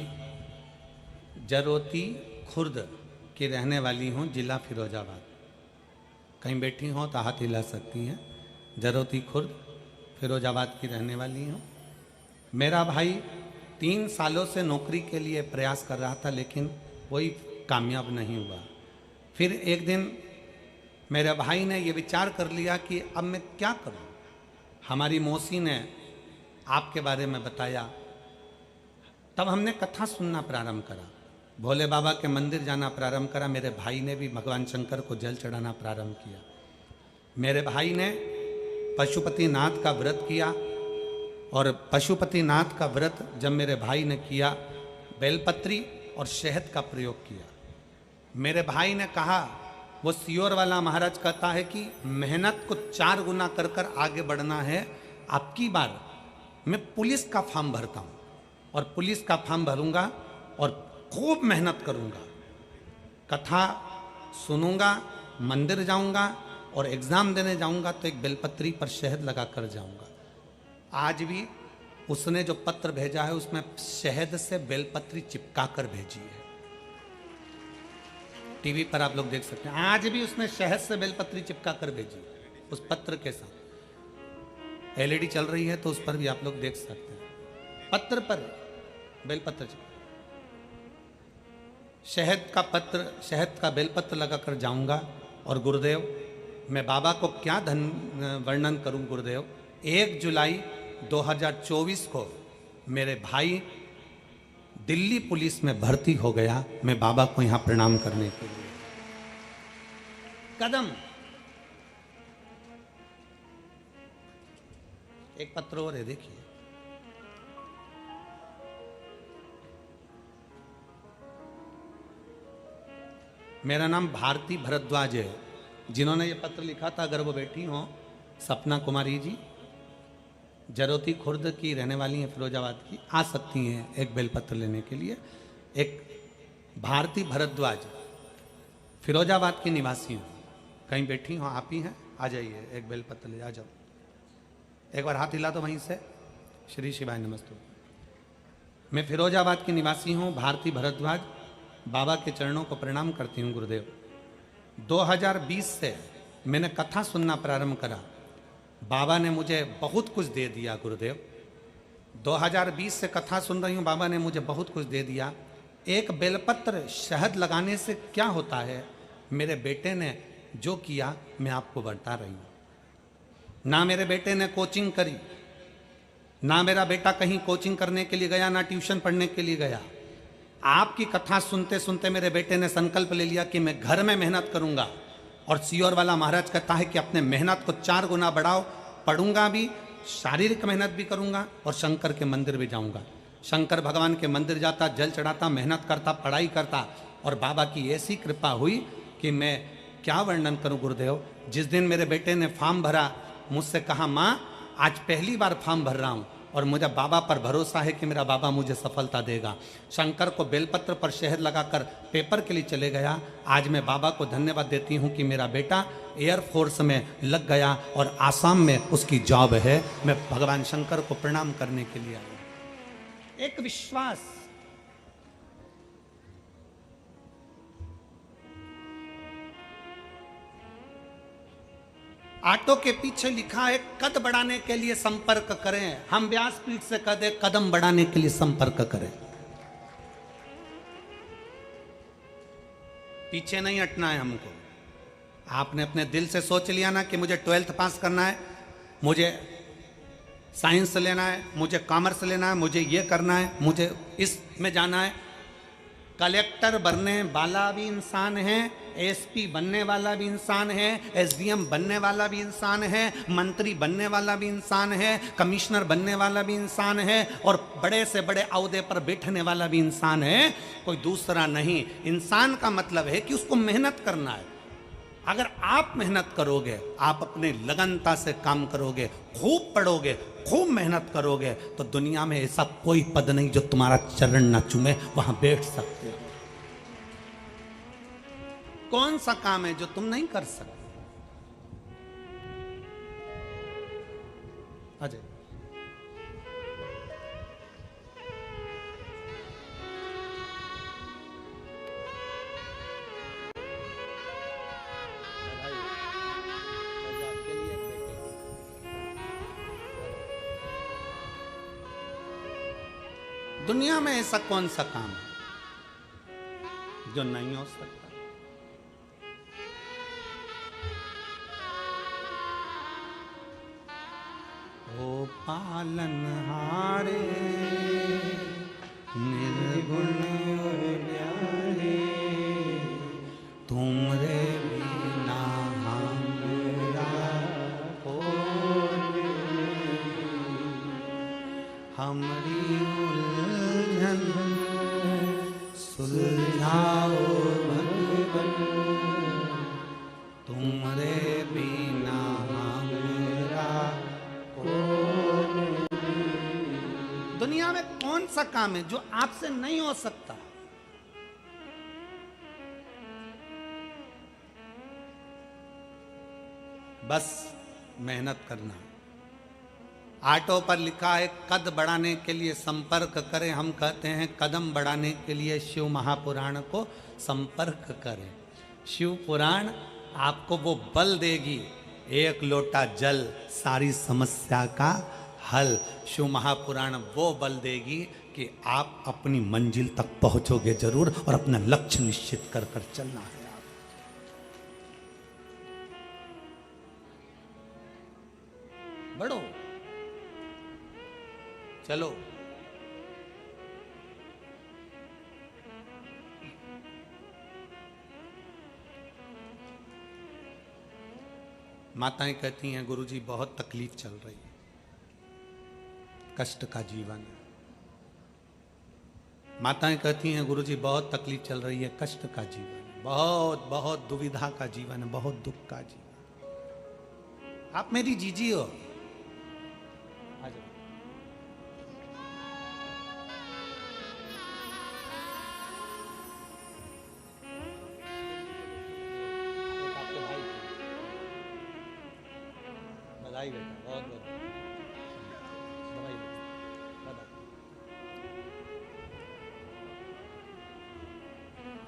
जरोती खुर्द की रहने वाली हूँ, जिला फिरोजाबाद। कहीं बैठी हो तो हाथ हिला सकती हैं। जरोती खुर्द फिरोजाबाद की रहने वाली हूँ। मेरा भाई 3 सालों से नौकरी के लिए प्रयास कर रहा था, लेकिन कोई कामयाब नहीं हुआ। फिर एक दिन मेरे भाई ने ये विचार कर लिया कि अब मैं क्या करूं। हमारी मौसी ने आपके बारे में बताया, तब हमने कथा सुनना प्रारंभ करा, भोले बाबा के मंदिर जाना प्रारंभ करा। मेरे भाई ने भी भगवान शंकर को जल चढ़ाना प्रारंभ किया। मेरे भाई ने पशुपतिनाथ का व्रत किया, और पशुपतिनाथ का व्रत जब मेरे भाई ने किया, बेलपत्री और शहद का प्रयोग किया। मेरे भाई ने कहा, वो सियोर वाला महाराज कहता है कि मेहनत को 4 गुना कर कर आगे बढ़ना है। अब की बार मैं पुलिस का फॉर्म भरता हूँ, और पुलिस का फॉर्म भरूंगा और खूब मेहनत करूंगा, कथा सुनूंगा, मंदिर जाऊंगा और एग्जाम देने जाऊंगा तो एक बेलपत्री पर शहद लगा कर जाऊंगा। आज भी उसने जो पत्र भेजा है उसमें शहद से बेलपत्री चिपका कर भेजी है। टीवी पर आप लोग देख सकते हैं, आज भी उसने शहद से बेलपत्री चिपका कर भेजी है उस पत्र के साथ। एलईडी चल रही है तो उस पर भी आप लोग देख सकते हैं, पत्र पर बेलपत्र चिपका, शहद का पत्र, शहद का बेलपत्र लगाकर जाऊंगा। और गुरुदेव, मैं बाबा को क्या वर्णन करूं गुरुदेव। 1 जुलाई 2024 को मेरे भाई दिल्ली पुलिस में भर्ती हो गया। मैं बाबा को यहां प्रणाम करने के लिए कदम। एक पत्र और है, देखिए। मेरा नाम भारती भरद्वाज है। जिन्होंने ये पत्र लिखा था, अगर वो बैठी हो, सपना कुमारी जी, जरोती खुर्द की रहने वाली हैं, फिरोजाबाद की, आ सकती हैं एक बेलपत्र लेने के लिए। एक भारती भरद्वाज फिरोजाबाद की निवासी हैं, कहीं बैठी हो, आप ही हैं, आ जाइए, एक बेलपत्र ले आ जाओ। एक बार हाथ हिला तो वहीं से। श्री शिवाय नमस्तु। मैं फिरोजाबाद की निवासी हूँ, भारती भरद्वाज। बाबा के चरणों को प्रणाम करती हूँ गुरुदेव। 2020 से मैंने कथा सुनना प्रारंभ करा। बाबा ने मुझे बहुत कुछ दे दिया गुरुदेव। 2020 से कथा सुन रही हूँ, बाबा ने मुझे बहुत कुछ दे दिया। एक बेलपत्र शहद लगाने से क्या होता है, मेरे बेटे ने जो किया मैं आपको बता रही हूँ। ना मेरे बेटे ने कोचिंग करी, ना मेरा बेटा कहीं कोचिंग करने के लिए गया, ना ट्यूशन पढ़ने के लिए गया। आपकी कथा सुनते सुनते मेरे बेटे ने संकल्प ले लिया कि मैं घर में मेहनत करूंगा। और सियोर वाला महाराज कहता है कि अपने मेहनत को 4 गुना बढ़ाओ, पढ़ूंगा भी, शारीरिक मेहनत भी करूंगा और शंकर के मंदिर भी जाऊंगा। शंकर भगवान के मंदिर जाता, जल चढ़ाता, मेहनत करता, पढ़ाई करता, और बाबा की ऐसी कृपा हुई कि मैं क्या वर्णन करूं गुरुदेव। जिस दिन मेरे बेटे ने फॉर्म भरा, मुझसे कहा, माँ आज पहली बार फॉर्म भर रहा हूँ, और मुझे बाबा पर भरोसा है कि मेरा बाबा मुझे सफलता देगा। शंकर को बेलपत्र पर शहद लगाकर पेपर के लिए चले गया। आज मैं बाबा को धन्यवाद देती हूँ कि मेरा बेटा एयरफोर्स में लग गया और आसाम में उसकी जॉब है। मैं भगवान शंकर को प्रणाम करने के लिए आया। एक विश्वास, ऑटो के पीछे लिखा है कद बढ़ाने के लिए संपर्क करें। हम व्यासपीठ से कदे कदम बढ़ाने के लिए संपर्क करें। पीछे नहीं हटना है हमको। आपने अपने दिल से सोच लिया ना कि मुझे 12th पास करना है, मुझे साइंस लेना है, मुझे कॉमर्स लेना है, मुझे ये करना है, मुझे इसमें जाना है। कलेक्टर बनने वाला भी इंसान है, एसपी बनने वाला भी इंसान है, एसडीएम बनने वाला भी इंसान है, मंत्री बनने वाला भी इंसान है, कमिश्नर बनने वाला भी इंसान है और बड़े से बड़े अहदे पर बैठने वाला भी इंसान है। कोई दूसरा नहीं। इंसान का मतलब है कि उसको मेहनत करना है। अगर आप मेहनत करोगे, आप अपने लगनता से काम करोगे, खूब पढ़ोगे, खूब मेहनत करोगे, तो दुनिया में ऐसा कोई पद नहीं जो तुम्हारा चरण ना चूमे, वहां बैठ सकते हो। कौन सा काम है जो तुम नहीं कर सकते? अजय, दुनिया में ऐसा कौन सा काम है जो नहीं हो सकता? ओ पालनहारे निर्गुण और न्यारे, तुमरे बिना हमरा कोई, हमरी उलझन सुलझाओ भगवन, तुमरे बिना हमरा कोई। दुनिया में कौन सा काम है जो आपसे नहीं हो सकता? बस मेहनत करना। ऑटो पर लिखा है कद बढ़ाने के लिए संपर्क करें। हम कहते हैं कदम बढ़ाने के लिए शिव महापुराण को संपर्क करें। शिव पुराण आपको वो बल देगी, एक लोटा जल सारी समस्या का हल। शिव महापुराण वो बल देगी कि आप अपनी मंजिल तक पहुंचोगे जरूर, और अपना लक्ष्य निश्चित कर कर चलना है। बढ़ो, चलो। माताएं कहती हैं गुरुजी बहुत तकलीफ चल रही है, कष्ट का जीवन है। माताएं कहती हैं गुरुजी बहुत तकलीफ चल रही है, कष्ट का जीवन है, बहुत बहुत दुविधा का जीवन है, बहुत दुख का जीवन। आप मेरी जीजी हो, आ जाओ। बधाई बेटा, बहुत बहुत बधाई बेटा, बधाई।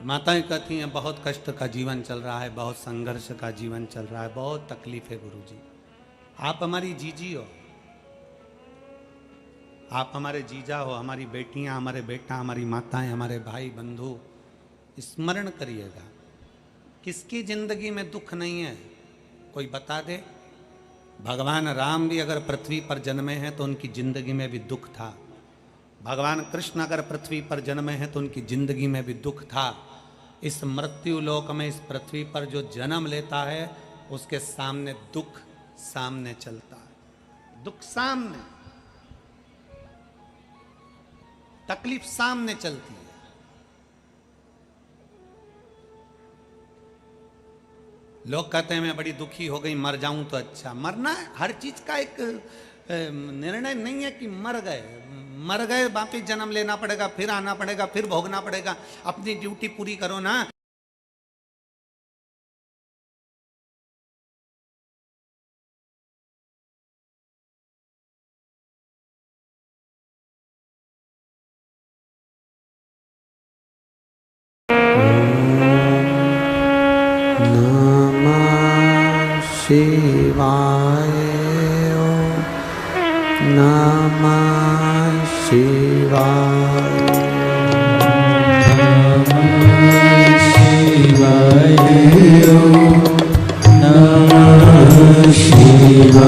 माताएं कहती हैं बहुत कष्ट का जीवन चल रहा है, बहुत संघर्ष का जीवन चल रहा है, बहुत तकलीफ है गुरुजी। आप हमारी जीजी हो, आप हमारे जीजा हो, हमारी बेटियां, हमारे बेटा, हमारी माताएं, हमारे भाई बंधु। स्मरण करिएगा, किसकी जिंदगी में दुख नहीं है? कोई बता दे। भगवान राम भी अगर पृथ्वी पर जन्मे हैं तो उनकी जिंदगी में भी दुख था। भगवान कृष्ण अगर पृथ्वी पर जन्मे हैं तो उनकी जिंदगी में भी दुख था। इस मृत्यु लोक में, इस पृथ्वी पर जो जन्म लेता है उसके सामने दुख सामने चलता है, दुख सामने, तकलीफ सामने चलती है। लोग कहते हैं मैं बड़ी दुखी हो गई, मर जाऊं तो अच्छा। मरना हर चीज का एक निर्णय नहीं है कि मर गए, मर गए वापिस जन्म लेना पड़ेगा, फिर आना पड़ेगा, फिर भोगना पड़ेगा। अपनी ड्यूटी पूरी करो ना। नमः शिवाय। नमः शिवाय। शिवाय। नमः शिवाय।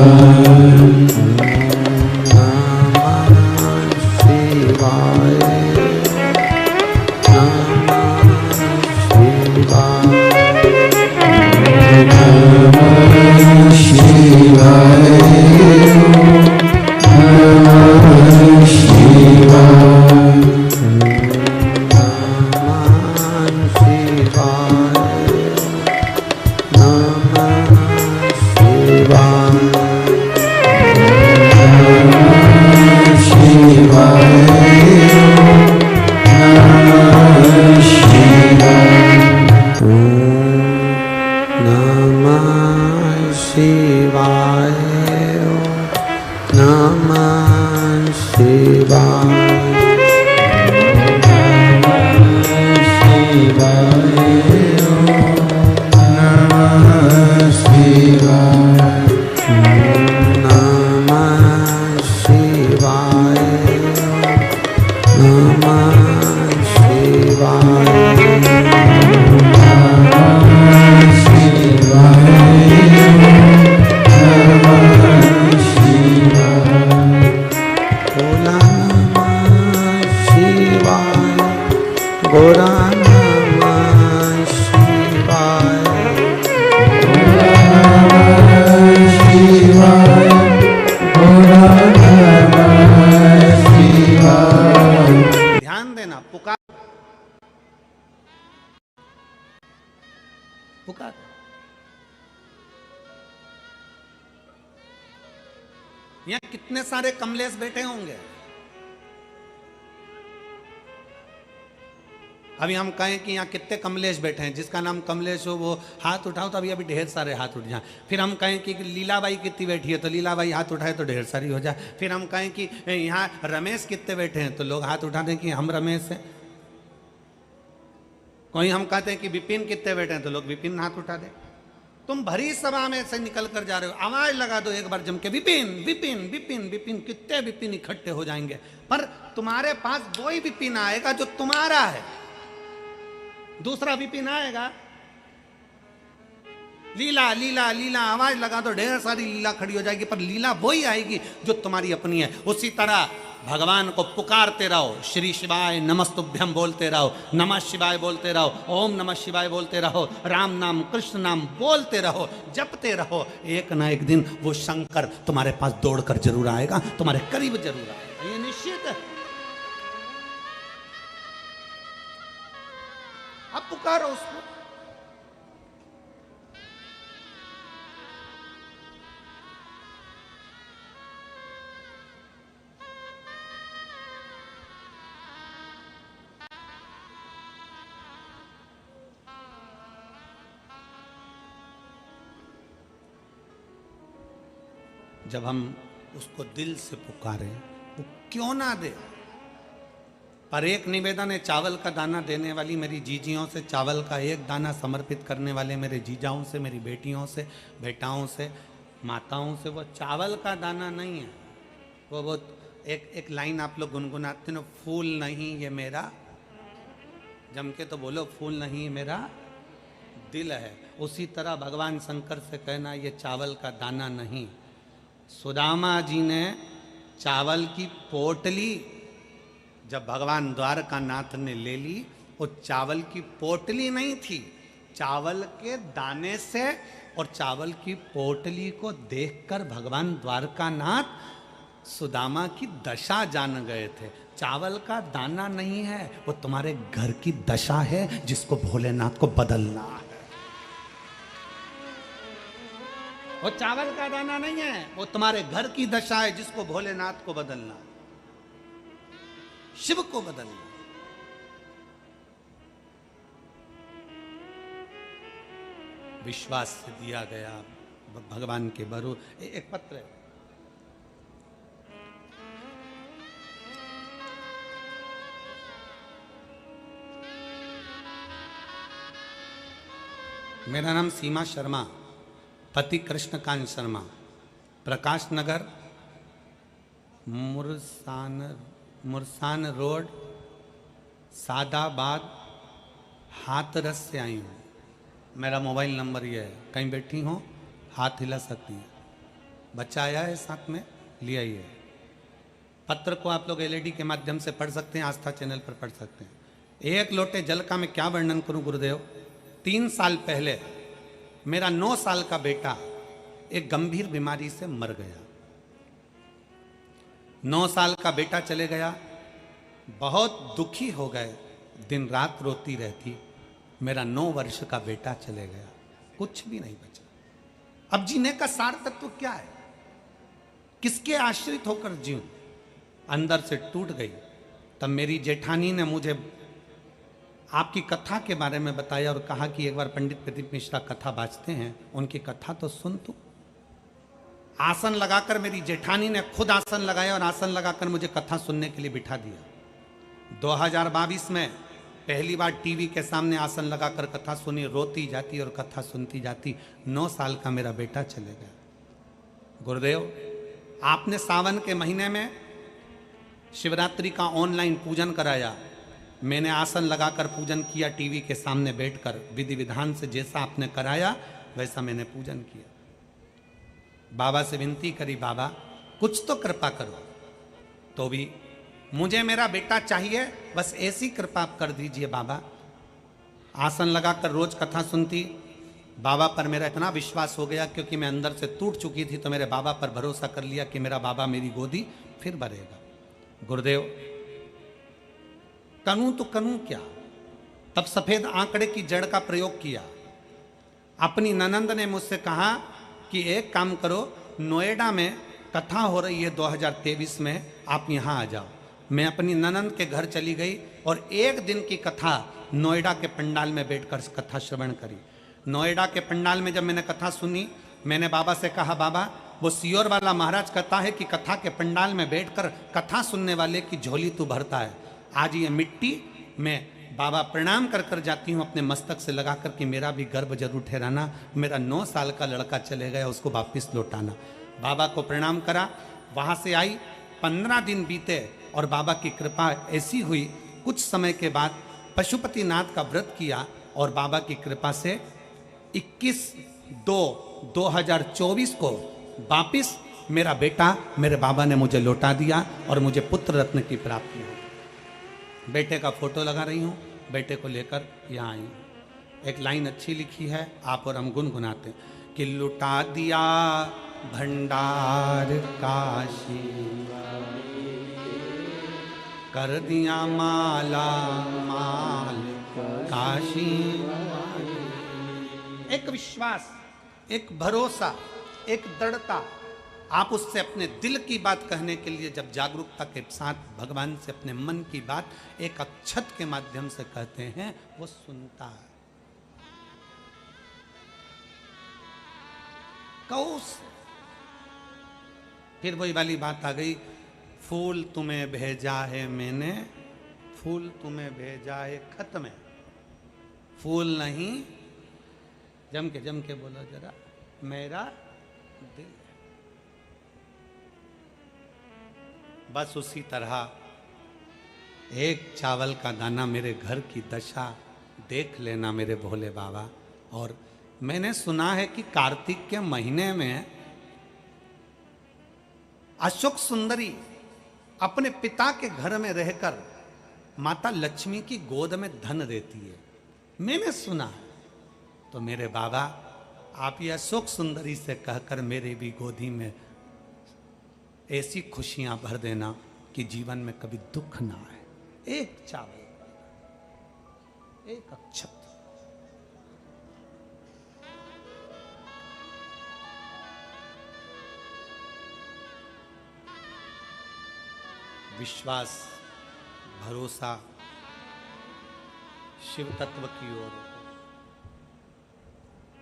पुकार। यहां कितने सारे कमलेश बैठे होंगे। अभी हम कहें कि यहाँ कितने कमलेश बैठे हैं, जिसका नाम कमलेश हो वो हाथ उठाओ, तो अभी ढेर सारे हाथ उठ जाए। फिर हम कहें कि लीलाबाई कितनी बैठी है, तो लीलाबाई हाथ उठाए तो ढेर सारी हो जाए। फिर हम कहें कि यहाँ रमेश कितने बैठे हैं, तो लोग हाथ उठा दें कि हम रमेश हैं। कोई हम कहते हैं कि विपिन कितने बैठे हैं, तो लोग विपिन हाथ उठा दें। तुम भरी सभा में से निकल कर जा रहे हो, आवाज लगा दो एक बार जम के, विपिन विपिन विपिन विपिन, कितने विपिन इकट्ठे हो जाएंगे। पर तुम्हारे पास वही विपिन आएगा जो तुम्हारा है, दूसरा विपिन आएगा। लीला लीला लीला आवाज लगा दो, ढेर सारी लीला खड़ी हो जाएगी, पर लीला वही आएगी जो तुम्हारी अपनी है। उसी तरह भगवान को पुकारते रहो, श्री शिवाय नमस्तुभ्यम बोलते रहो, नमः शिवाय बोलते रहो, ओम नमः शिवाय बोलते रहो, राम नाम कृष्ण नाम बोलते रहो, जपते रहो। एक ना एक दिन वो शंकर तुम्हारे पास दौड़कर जरूर आएगा, तुम्हारे करीब जरूर आएगा, ये निश्चित है। अब पुकारो उसको। जब हम उसको दिल से पुकारें, वो क्यों ना दे। पर एक निवेदन है, चावल का दाना देने वाली मेरी जीजियों से, चावल का एक दाना समर्पित करने वाले मेरे जीजाओं से, मेरी बेटियों से, बेटाओं से, माताओं से, वो चावल का दाना नहीं है। वो एक लाइन आप लोग गुनगुनाते हो, फूल नहीं ये मेरा, जम के तो बोलो, फूल नहीं ये मेरा दिल है। उसी तरह भगवान शंकर से कहना, ये चावल का दाना नहीं। सुदामा जी ने चावल की पोटली जब भगवान द्वारका नाथ ने ले ली, वो चावल की पोटली नहीं थी, चावल के दाने से। और चावल की पोटली को देखकर भगवान द्वारका नाथ सुदामा की दशा जान गए थे। चावल का दाना नहीं है, वो तुम्हारे घर की दशा है, जिसको भोलेनाथ को बदलना है। वो चावल का दाना नहीं है, वो तुम्हारे घर की दशा है जिसको भोलेनाथ को बदलना, शिव को बदलना। विश्वास से दिया गया भगवान के भरोसे। एक पत्र है, मेरा नाम सीमा शर्मा, पति कृष्णकांत शर्मा, प्रकाश नगर, मुरसान रोड, सादाबाद, हाथरस से आई हूँ। मेरा मोबाइल नंबर ये है, कहीं बैठी हो हाथ हिला सकती हैं। बच्चा आया है साथ में, ले आइए। पत्र को आप लोग एलईडी के माध्यम से पढ़ सकते हैं, आस्था चैनल पर पढ़ सकते हैं। एक लोटे जल का मैं क्या वर्णन करूं गुरुदेव। 3 साल पहले मेरा 9 साल का बेटा एक गंभीर बीमारी से मर गया। 9 साल का बेटा चले गया, बहुत दुखी हो गए, दिन रात रोती रहती। मेरा 9 वर्ष का बेटा चले गया, कुछ भी नहीं बचा। अब जीने का सार तत्व क्या है, किसके आश्रित होकर जीऊं। अंदर से टूट गई। तब मेरी जेठानी ने मुझे आपकी कथा के बारे में बताया और कहा कि एक बार पंडित प्रदीप मिश्रा कथा बाजते हैं, उनकी कथा तो सुन तू। आसन लगाकर मेरी जेठानी ने खुद आसन लगाया और आसन लगाकर मुझे कथा सुनने के लिए बिठा दिया। 2022 में पहली बार टीवी के सामने आसन लगाकर कथा सुनी, रोती जाती और कथा सुनती जाती। 9 साल का मेरा बेटा चले गया। गुरुदेव, आपने सावन के महीने में शिवरात्रि का ऑनलाइन पूजन कराया। मैंने आसन लगाकर पूजन किया, टीवी के सामने बैठकर विधि विधान से जैसा आपने कराया वैसा मैंने पूजन किया। बाबा से विनती करी, बाबा कुछ तो कृपा करो। तो भी मुझे मेरा बेटा चाहिए, बस ऐसी कृपा आप कर दीजिए बाबा। आसन लगाकर रोज कथा सुनती। बाबा पर मेरा इतना विश्वास हो गया, क्योंकि मैं अंदर से टूट चुकी थी, तो मेरे बाबा पर भरोसा कर लिया कि मेरा बाबा मेरी गोदी फिर भरेगा। गुरुदेव, करूं तो करूं क्या। तब सफेद आंकड़े की जड़ का प्रयोग किया। अपनी ननंद ने मुझसे कहा कि एक काम करो, नोएडा में कथा हो रही है 2023 में, आप यहां आ जाओ। मैं अपनी ननंद के घर चली गई और एक दिन की कथा नोएडा के पंडाल में बैठकर कथा श्रवण करी। नोएडा के पंडाल में जब मैंने कथा सुनी, मैंने बाबा से कहा, बाबा वो सियोर वाला महाराज कहता है कि कथा के पंडाल में बैठकर कथा सुनने वाले की झोली तू भरता है। आज ये मिट्टी मैं बाबा प्रणाम कर कर जाती हूँ अपने मस्तक से लगा कर कि मेरा भी गर्भ जरूर ठहराना। मेरा 9 साल का लड़का चले गया, उसको वापिस लौटाना। बाबा को प्रणाम करा, वहाँ से आई। 15 दिन बीते और बाबा की कृपा ऐसी हुई, कुछ समय के बाद पशुपतिनाथ का व्रत किया और बाबा की कृपा से 21/2/2024 को वापिस मेरा बेटा मेरे बाबा ने मुझे लौटा दिया और मुझे पुत्र रत्न की प्राप्ति हुई। बेटे का फोटो लगा रही हूँ, बेटे को लेकर यहाँ आई हूँ। एक लाइन अच्छी लिखी है, आप और हम गुनगुनाते हैं कि लुटा दिया भंडार काशी, कर दिया माला माल काशी। एक विश्वास, एक भरोसा, एक दृढ़ता। आप उससे अपने दिल की बात कहने के लिए जब जागरूकता के साथ भगवान से अपने मन की बात एक अक्षत के माध्यम से कहते हैं, वो सुनता है। कौस फिर वही वाली बात आ गई, फूल तुम्हें भेजा है मैंने, फूल तुम्हें भेजा है खत में, फूल नहीं। जम के बोलो जरा, मेरा दिल। बस उसी तरह एक चावल का दाना मेरे घर की दशा देख लेना मेरे भोले बाबा। और मैंने सुना है कि कार्तिक के महीने में अशोक सुंदरी अपने पिता के घर में रहकर माता लक्ष्मी की गोद में धन देती है, मैंने सुना है। तो मेरे बाबा, आप ये अशोक सुंदरी से कहकर मेरे भी गोदी में ऐसी खुशियां भर देना कि जीवन में कभी दुख ना आए। एक चावल, एक अक्षत। विश्वास, भरोसा शिव तत्व की ओर।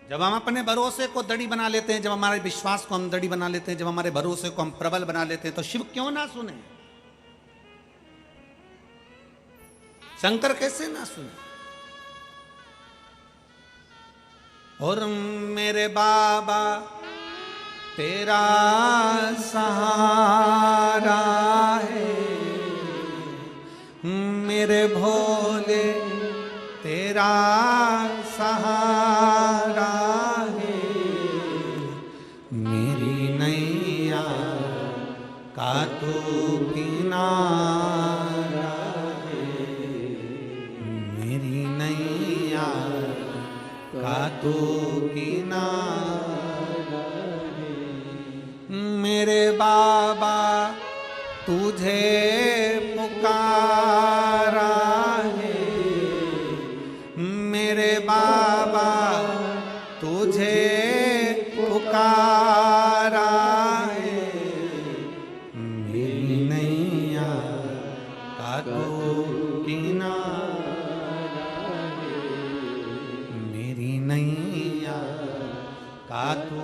जब हम अपने भरोसे को दड़ी बना लेते हैं, जब हमारे विश्वास को हम दड़ी बना लेते हैं, जब हमारे भरोसे को हम प्रबल बना लेते हैं, तो शिव क्यों ना सुने? शंकर कैसे ना सुने? और मेरे बाबा तेरा सहारा है, मेरे भोले तेरा सहारा है, मेरी नैया का तू किनारा है, मेरी नैया का तू किनारा है। मेरे बाबा तुझे पुकारा है, मेरे बाबा तुझे पुकारा है, मेरी नैया का तू किनारा है, मेरी नैया का तू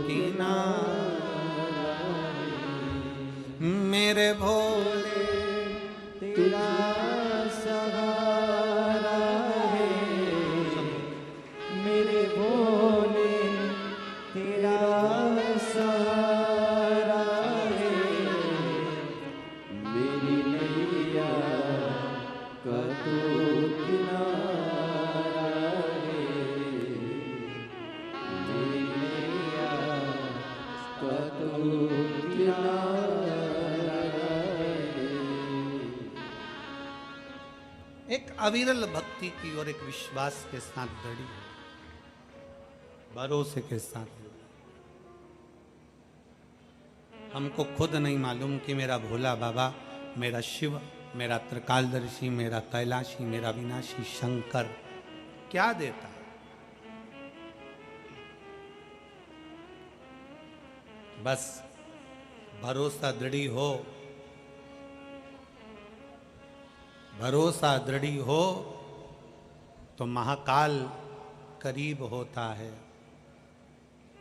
किनारा है। मेरे भोले तेरा सहारा है, मेरे भोले तेरा सहारा है, मेरी नैया का तू किनारा है, मेरी नैया का तू किनारा है। एक अविरल भक्ति की और एक विश्वास के साथ दड़ी, भरोसे के साथ। हमको खुद नहीं मालूम कि मेरा भोला बाबा, मेरा शिव, मेरा त्रिकालदर्शी, मेरा कैलाशी, मेरा विनाशी शंकर क्या देता है। बस भरोसा दृढ़ी हो, भरोसा दृढ़ी हो तो महाकाल करीब होता है।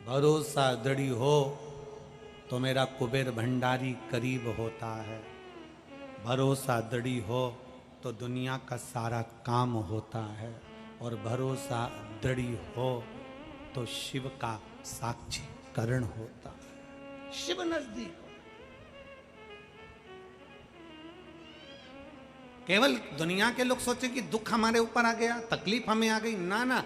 भरोसा दृढ़ी हो तो मेरा कुबेर भंडारी करीब होता है। भरोसा दृढ़ी हो तो दुनिया का सारा काम होता है। और भरोसा दृढ़ी हो तो शिव का साक्षीकरण होता है। शिव नजदीक हो। केवल दुनिया के लोग सोचे कि दुख हमारे ऊपर आ गया, तकलीफ हमें आ गई। ना ना,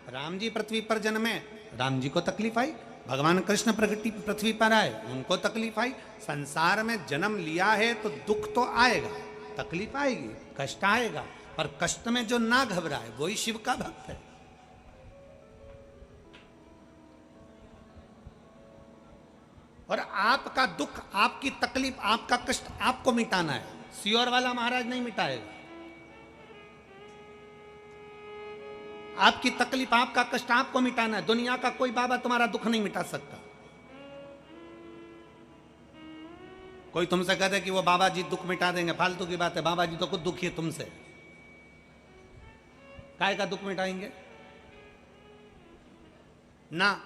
राम जी पृथ्वी पर जन्मे, राम जी को तकलीफ आई। भगवान कृष्ण प्रगति पृथ्वी पर आए, उनको तकलीफ आई। संसार में जन्म लिया है तो दुख तो आएगा, तकलीफ आएगी, कष्ट आएगा, पर कष्ट में जो ना घबराए वही शिव का भक्त है। और आपका दुख, आपकी तकलीफ, आपका कष्ट आपको मिटाना है। सियोर वाला महाराज नहीं मिटाएगा। आपकी तकलीफ, आपका कष्ट आपको मिटाना है। दुनिया का कोई बाबा तुम्हारा दुख नहीं मिटा सकता। कोई तुमसे कहते कि वो बाबा जी दुख मिटा देंगे, फालतू की बात है। बाबा जी तो खुद दुखी है तुमसे, काय का दुख मिटाएंगे ना।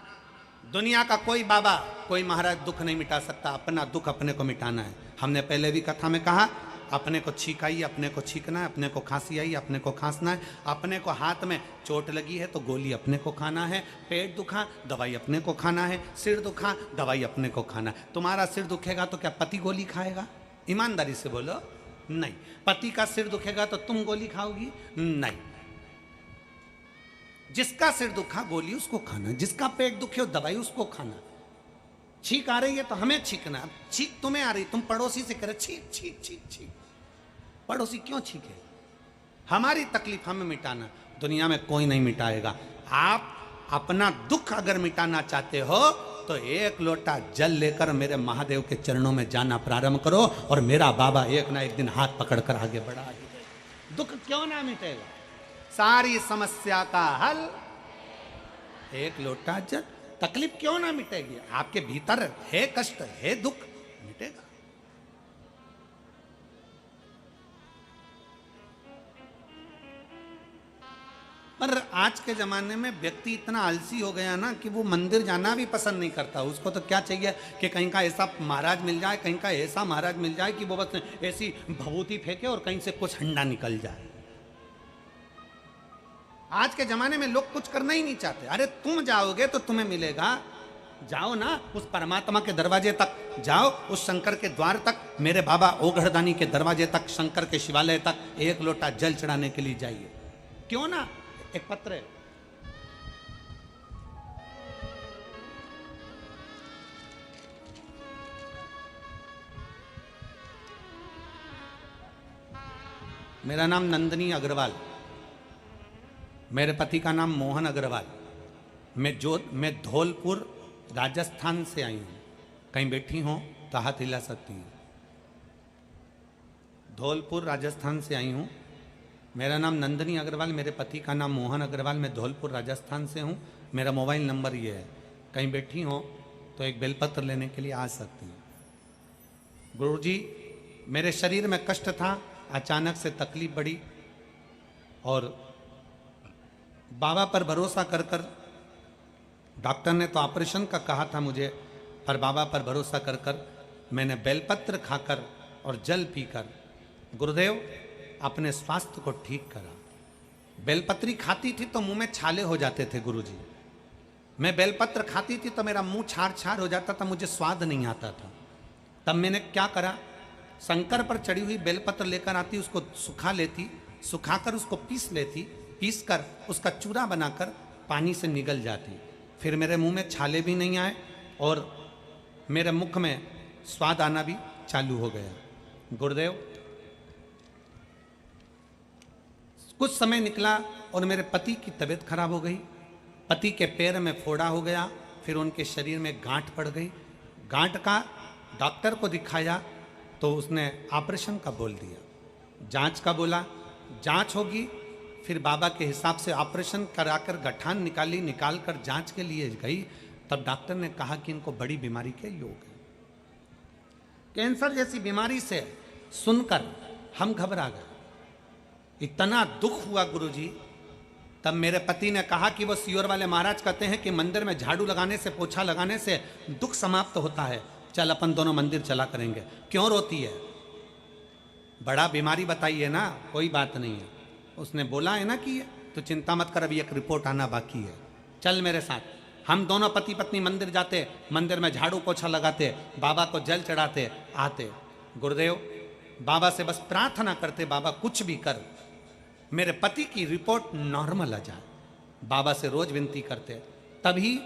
दुनिया का कोई बाबा, कोई महाराज दुख नहीं मिटा सकता। अपना दुख अपने को मिटाना है। हमने पहले भी कथा में कहा, अपने को छींक आई अपने को छींकना है, अपने को खांसी आई अपने को खांसना है, अपने को हाथ में चोट लगी है तो गोली अपने को खाना है, पेट दुखा दवाई अपने को खाना है, सिर दुखा दवाई अपने को खाना है। तुम्हारा सिर दुखेगा तो क्या पति गोली खाएगा? ईमानदारी से बोलो, नहीं। पति का सिर दुखेगा तो तुम गोली खाओगी? नहीं। जिसका सिर दुखा गोली उसको खाना, जिसका पेट दुखे हो दवाई उसको खाना। छींक आ रही है तो हमें छींकना। छींक तुम्हें आ रही, तुम पड़ोसी से करे छींक छींक छींक छींक। पड़ोसी क्यों छींके? हमारी तकलीफ हमें मिटाना, दुनिया में कोई नहीं मिटाएगा। आप अपना दुख अगर मिटाना चाहते हो तो एक लोटा जल लेकर मेरे महादेव के चरणों में जाना प्रारंभ करो और मेरा बाबा एक ना एक दिन हाथ पकड़कर आगे बढ़ा देगा। दुख क्यों ना मिटेगा? सारी समस्या का हल एक लोटा जल। तकलीफ क्यों ना मिटेगी? आपके भीतर है कष्ट, है दुख, मिटेगा। आज के ज़माने में व्यक्ति इतना आलसी हो गया ना कि वो मंदिर जाना भी पसंद नहीं करता। उसको तो क्या चाहिए कि कहीं का ऐसा महाराज मिल जाए, कहीं का ऐसा महाराज मिल जाए कि वो बस ऐसी भभूति फेंके और कहीं से कुछ हंडा निकल जाए। आज के ज़माने में लोग कुछ करना ही नहीं चाहते। अरे तुम जाओगे तो तुम्हें मिलेगा, जाओ ना उस परमात्मा के दरवाजे तक, जाओ उस शंकर के द्वार तक, मेरे बाबा ओघड़दानी के दरवाजे तक, शंकर के शिवालय तक एक लोटा जल चढ़ाने के लिए जाइए। क्यों ना? एक पत्र है, मेरा नाम नंदिनी अग्रवाल, मेरे पति का नाम मोहन अग्रवाल, मैं धौलपुर राजस्थान से आई हूं। कहीं बैठी हो तो हाथ हिला सकती हूँ। धौलपुर राजस्थान से आई हूँ। मेरा नाम नंदिनी अग्रवाल, मेरे पति का नाम मोहन अग्रवाल, मैं धौलपुर राजस्थान से हूँ। मेरा मोबाइल नंबर ये है, कहीं बैठी हो तो एक बेलपत्र लेने के लिए आ सकती हूँ। गुरुजी, मेरे शरीर में कष्ट था, अचानक से तकलीफ बढ़ी और बाबा पर भरोसा कर कर, डॉक्टर ने तो ऑपरेशन का कहा था मुझे, पर बाबा पर भरोसा कर कर मैंने बेलपत्र खाकर और जल पीकर गुरुदेव अपने स्वास्थ्य को ठीक करा। बेलपत्री खाती थी तो मुंह में छाले हो जाते थे गुरुजी। मैं बेलपत्र खाती थी तो मेरा मुंह छार छार हो जाता था, मुझे स्वाद नहीं आता था। तब मैंने क्या करा, शंकर पर चढ़ी हुई बेलपत्र लेकर आती, उसको सुखा लेती, सुखाकर उसको पीस लेती, पीस कर उसका चूरा बनाकर पानी से निगल जाती। फिर मेरे मुंह में छाले भी नहीं आए और मेरे मुख में स्वाद आना भी चालू हो गया। गुरुदेव, कुछ समय निकला और मेरे पति की तबीयत खराब हो गई। पति के पैर में फोड़ा हो गया, फिर उनके शरीर में गांठ पड़ गई। गांठ का डॉक्टर को दिखाया तो उसने ऑपरेशन का बोल दिया। जांच का बोला, जांच होगी, फिर बाबा के हिसाब से ऑपरेशन कराकर गठान निकाली, निकाल कर जांच के लिए गई। तब डॉक्टर ने कहा कि इनको बड़ी बीमारी के योग है। कैंसर जैसी बीमारी से सुनकर हम घबरा गए, इतना दुख हुआ गुरुजी। तब मेरे पति ने कहा कि वो सियोर वाले महाराज कहते हैं कि मंदिर में झाड़ू लगाने से, पोछा लगाने से दुख समाप्त होता है, चल अपन दोनों मंदिर चला करेंगे। क्यों रोती है? बड़ा बीमारी बताइए ना, कोई बात नहीं है। उसने बोला है ना कि तो चिंता मत कर, अभी एक रिपोर्ट आना बाकी है, चल मेरे साथ। हम दोनों पति पत्नी मंदिर जाते, मंदिर में झाड़ू पोछा लगाते, बाबा को जल चढ़ाते, आते। गुरुदेव, बाबा से बस प्रार्थना करते, बाबा कुछ भी कर, मेरे पति की रिपोर्ट नॉर्मल आ जाए। बाबा से रोज विनती करते। तभी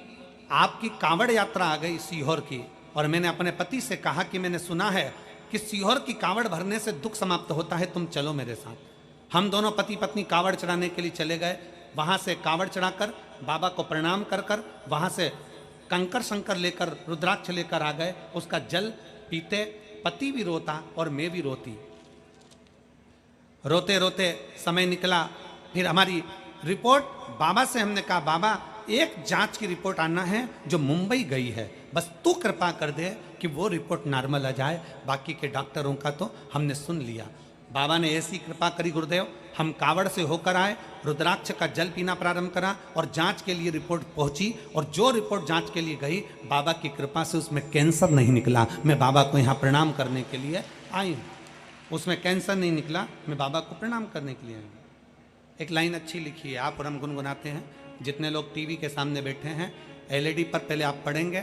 आपकी कांवड़ यात्रा आ गई सीहोर की, और मैंने अपने पति से कहा कि मैंने सुना है कि सीहोर की कांवड़ भरने से दुख समाप्त होता है, तुम चलो मेरे साथ। हम दोनों पति पत्नी कांवड़ चढ़ाने के लिए चले गए। वहाँ से कांवड़ चढ़ाकर बाबा को प्रणाम कर कर वहाँ से कंकर शंकर लेकर, रुद्राक्ष लेकर आ गए। उसका जल पीते पति भी रोता और मैं भी रोती। रोते रोते समय निकला, फिर हमारी रिपोर्ट बाबा से हमने कहा, बाबा एक जांच की रिपोर्ट आना है जो मुंबई गई है, बस तू कृपा कर दे कि वो रिपोर्ट नॉर्मल आ जाए, बाकी के डॉक्टरों का तो हमने सुन लिया। बाबा ने ऐसी कृपा करी गुरुदेव, हम कावड़ से होकर आए, रुद्राक्ष का जल पीना प्रारंभ करा और जांच के लिए रिपोर्ट पहुंची। और जो रिपोर्ट जांच के लिए गई, बाबा की कृपा से उसमें कैंसर नहीं निकला। मैं बाबा को यहाँ प्रणाम करने के लिए आई हूँ। उसमें कैंसर नहीं निकला, मैं बाबा को प्रणाम करने के लिए आई हूँ। एक लाइन अच्छी लिखी है, आप और हम गुनगुनाते हैं। जितने लोग टीवी के सामने बैठे हैं, एलईडी पर पहले आप पढ़ेंगे,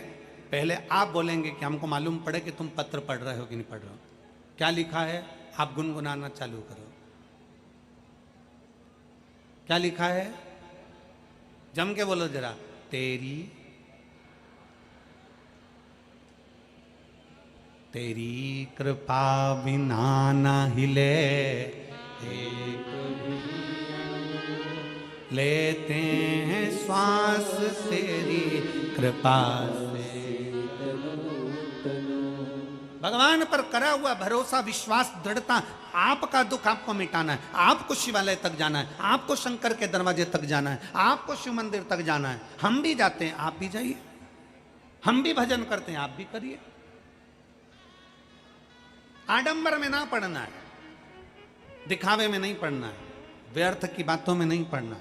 पहले आप बोलेंगे कि हमको मालूम पड़े कि तुम पत्र पढ़ रहे हो कि नहीं पढ़ रहे हो। क्या लिखा है, आप गुनगुनाना चालू करो। क्या लिखा है, जम के बोलो जरा। तेरी तेरी कृपा बिना ना हिले, लेते हैं श्वास तेरी कृपा से। भगवान पर करा हुआ भरोसा, विश्वास, दृढ़ता। आपका दुख आपको मिटाना है, आपको शिवालय तक जाना है, आपको शंकर के दरवाजे तक जाना है, आपको शिव मंदिर तक जाना है। हम भी जाते हैं, आप भी जाइए। हम भी भजन करते हैं, आप भी करिए। आडंबर में ना पढ़ना है, दिखावे में नहीं पढ़ना है, व्यर्थ की बातों में नहीं पढ़ना है।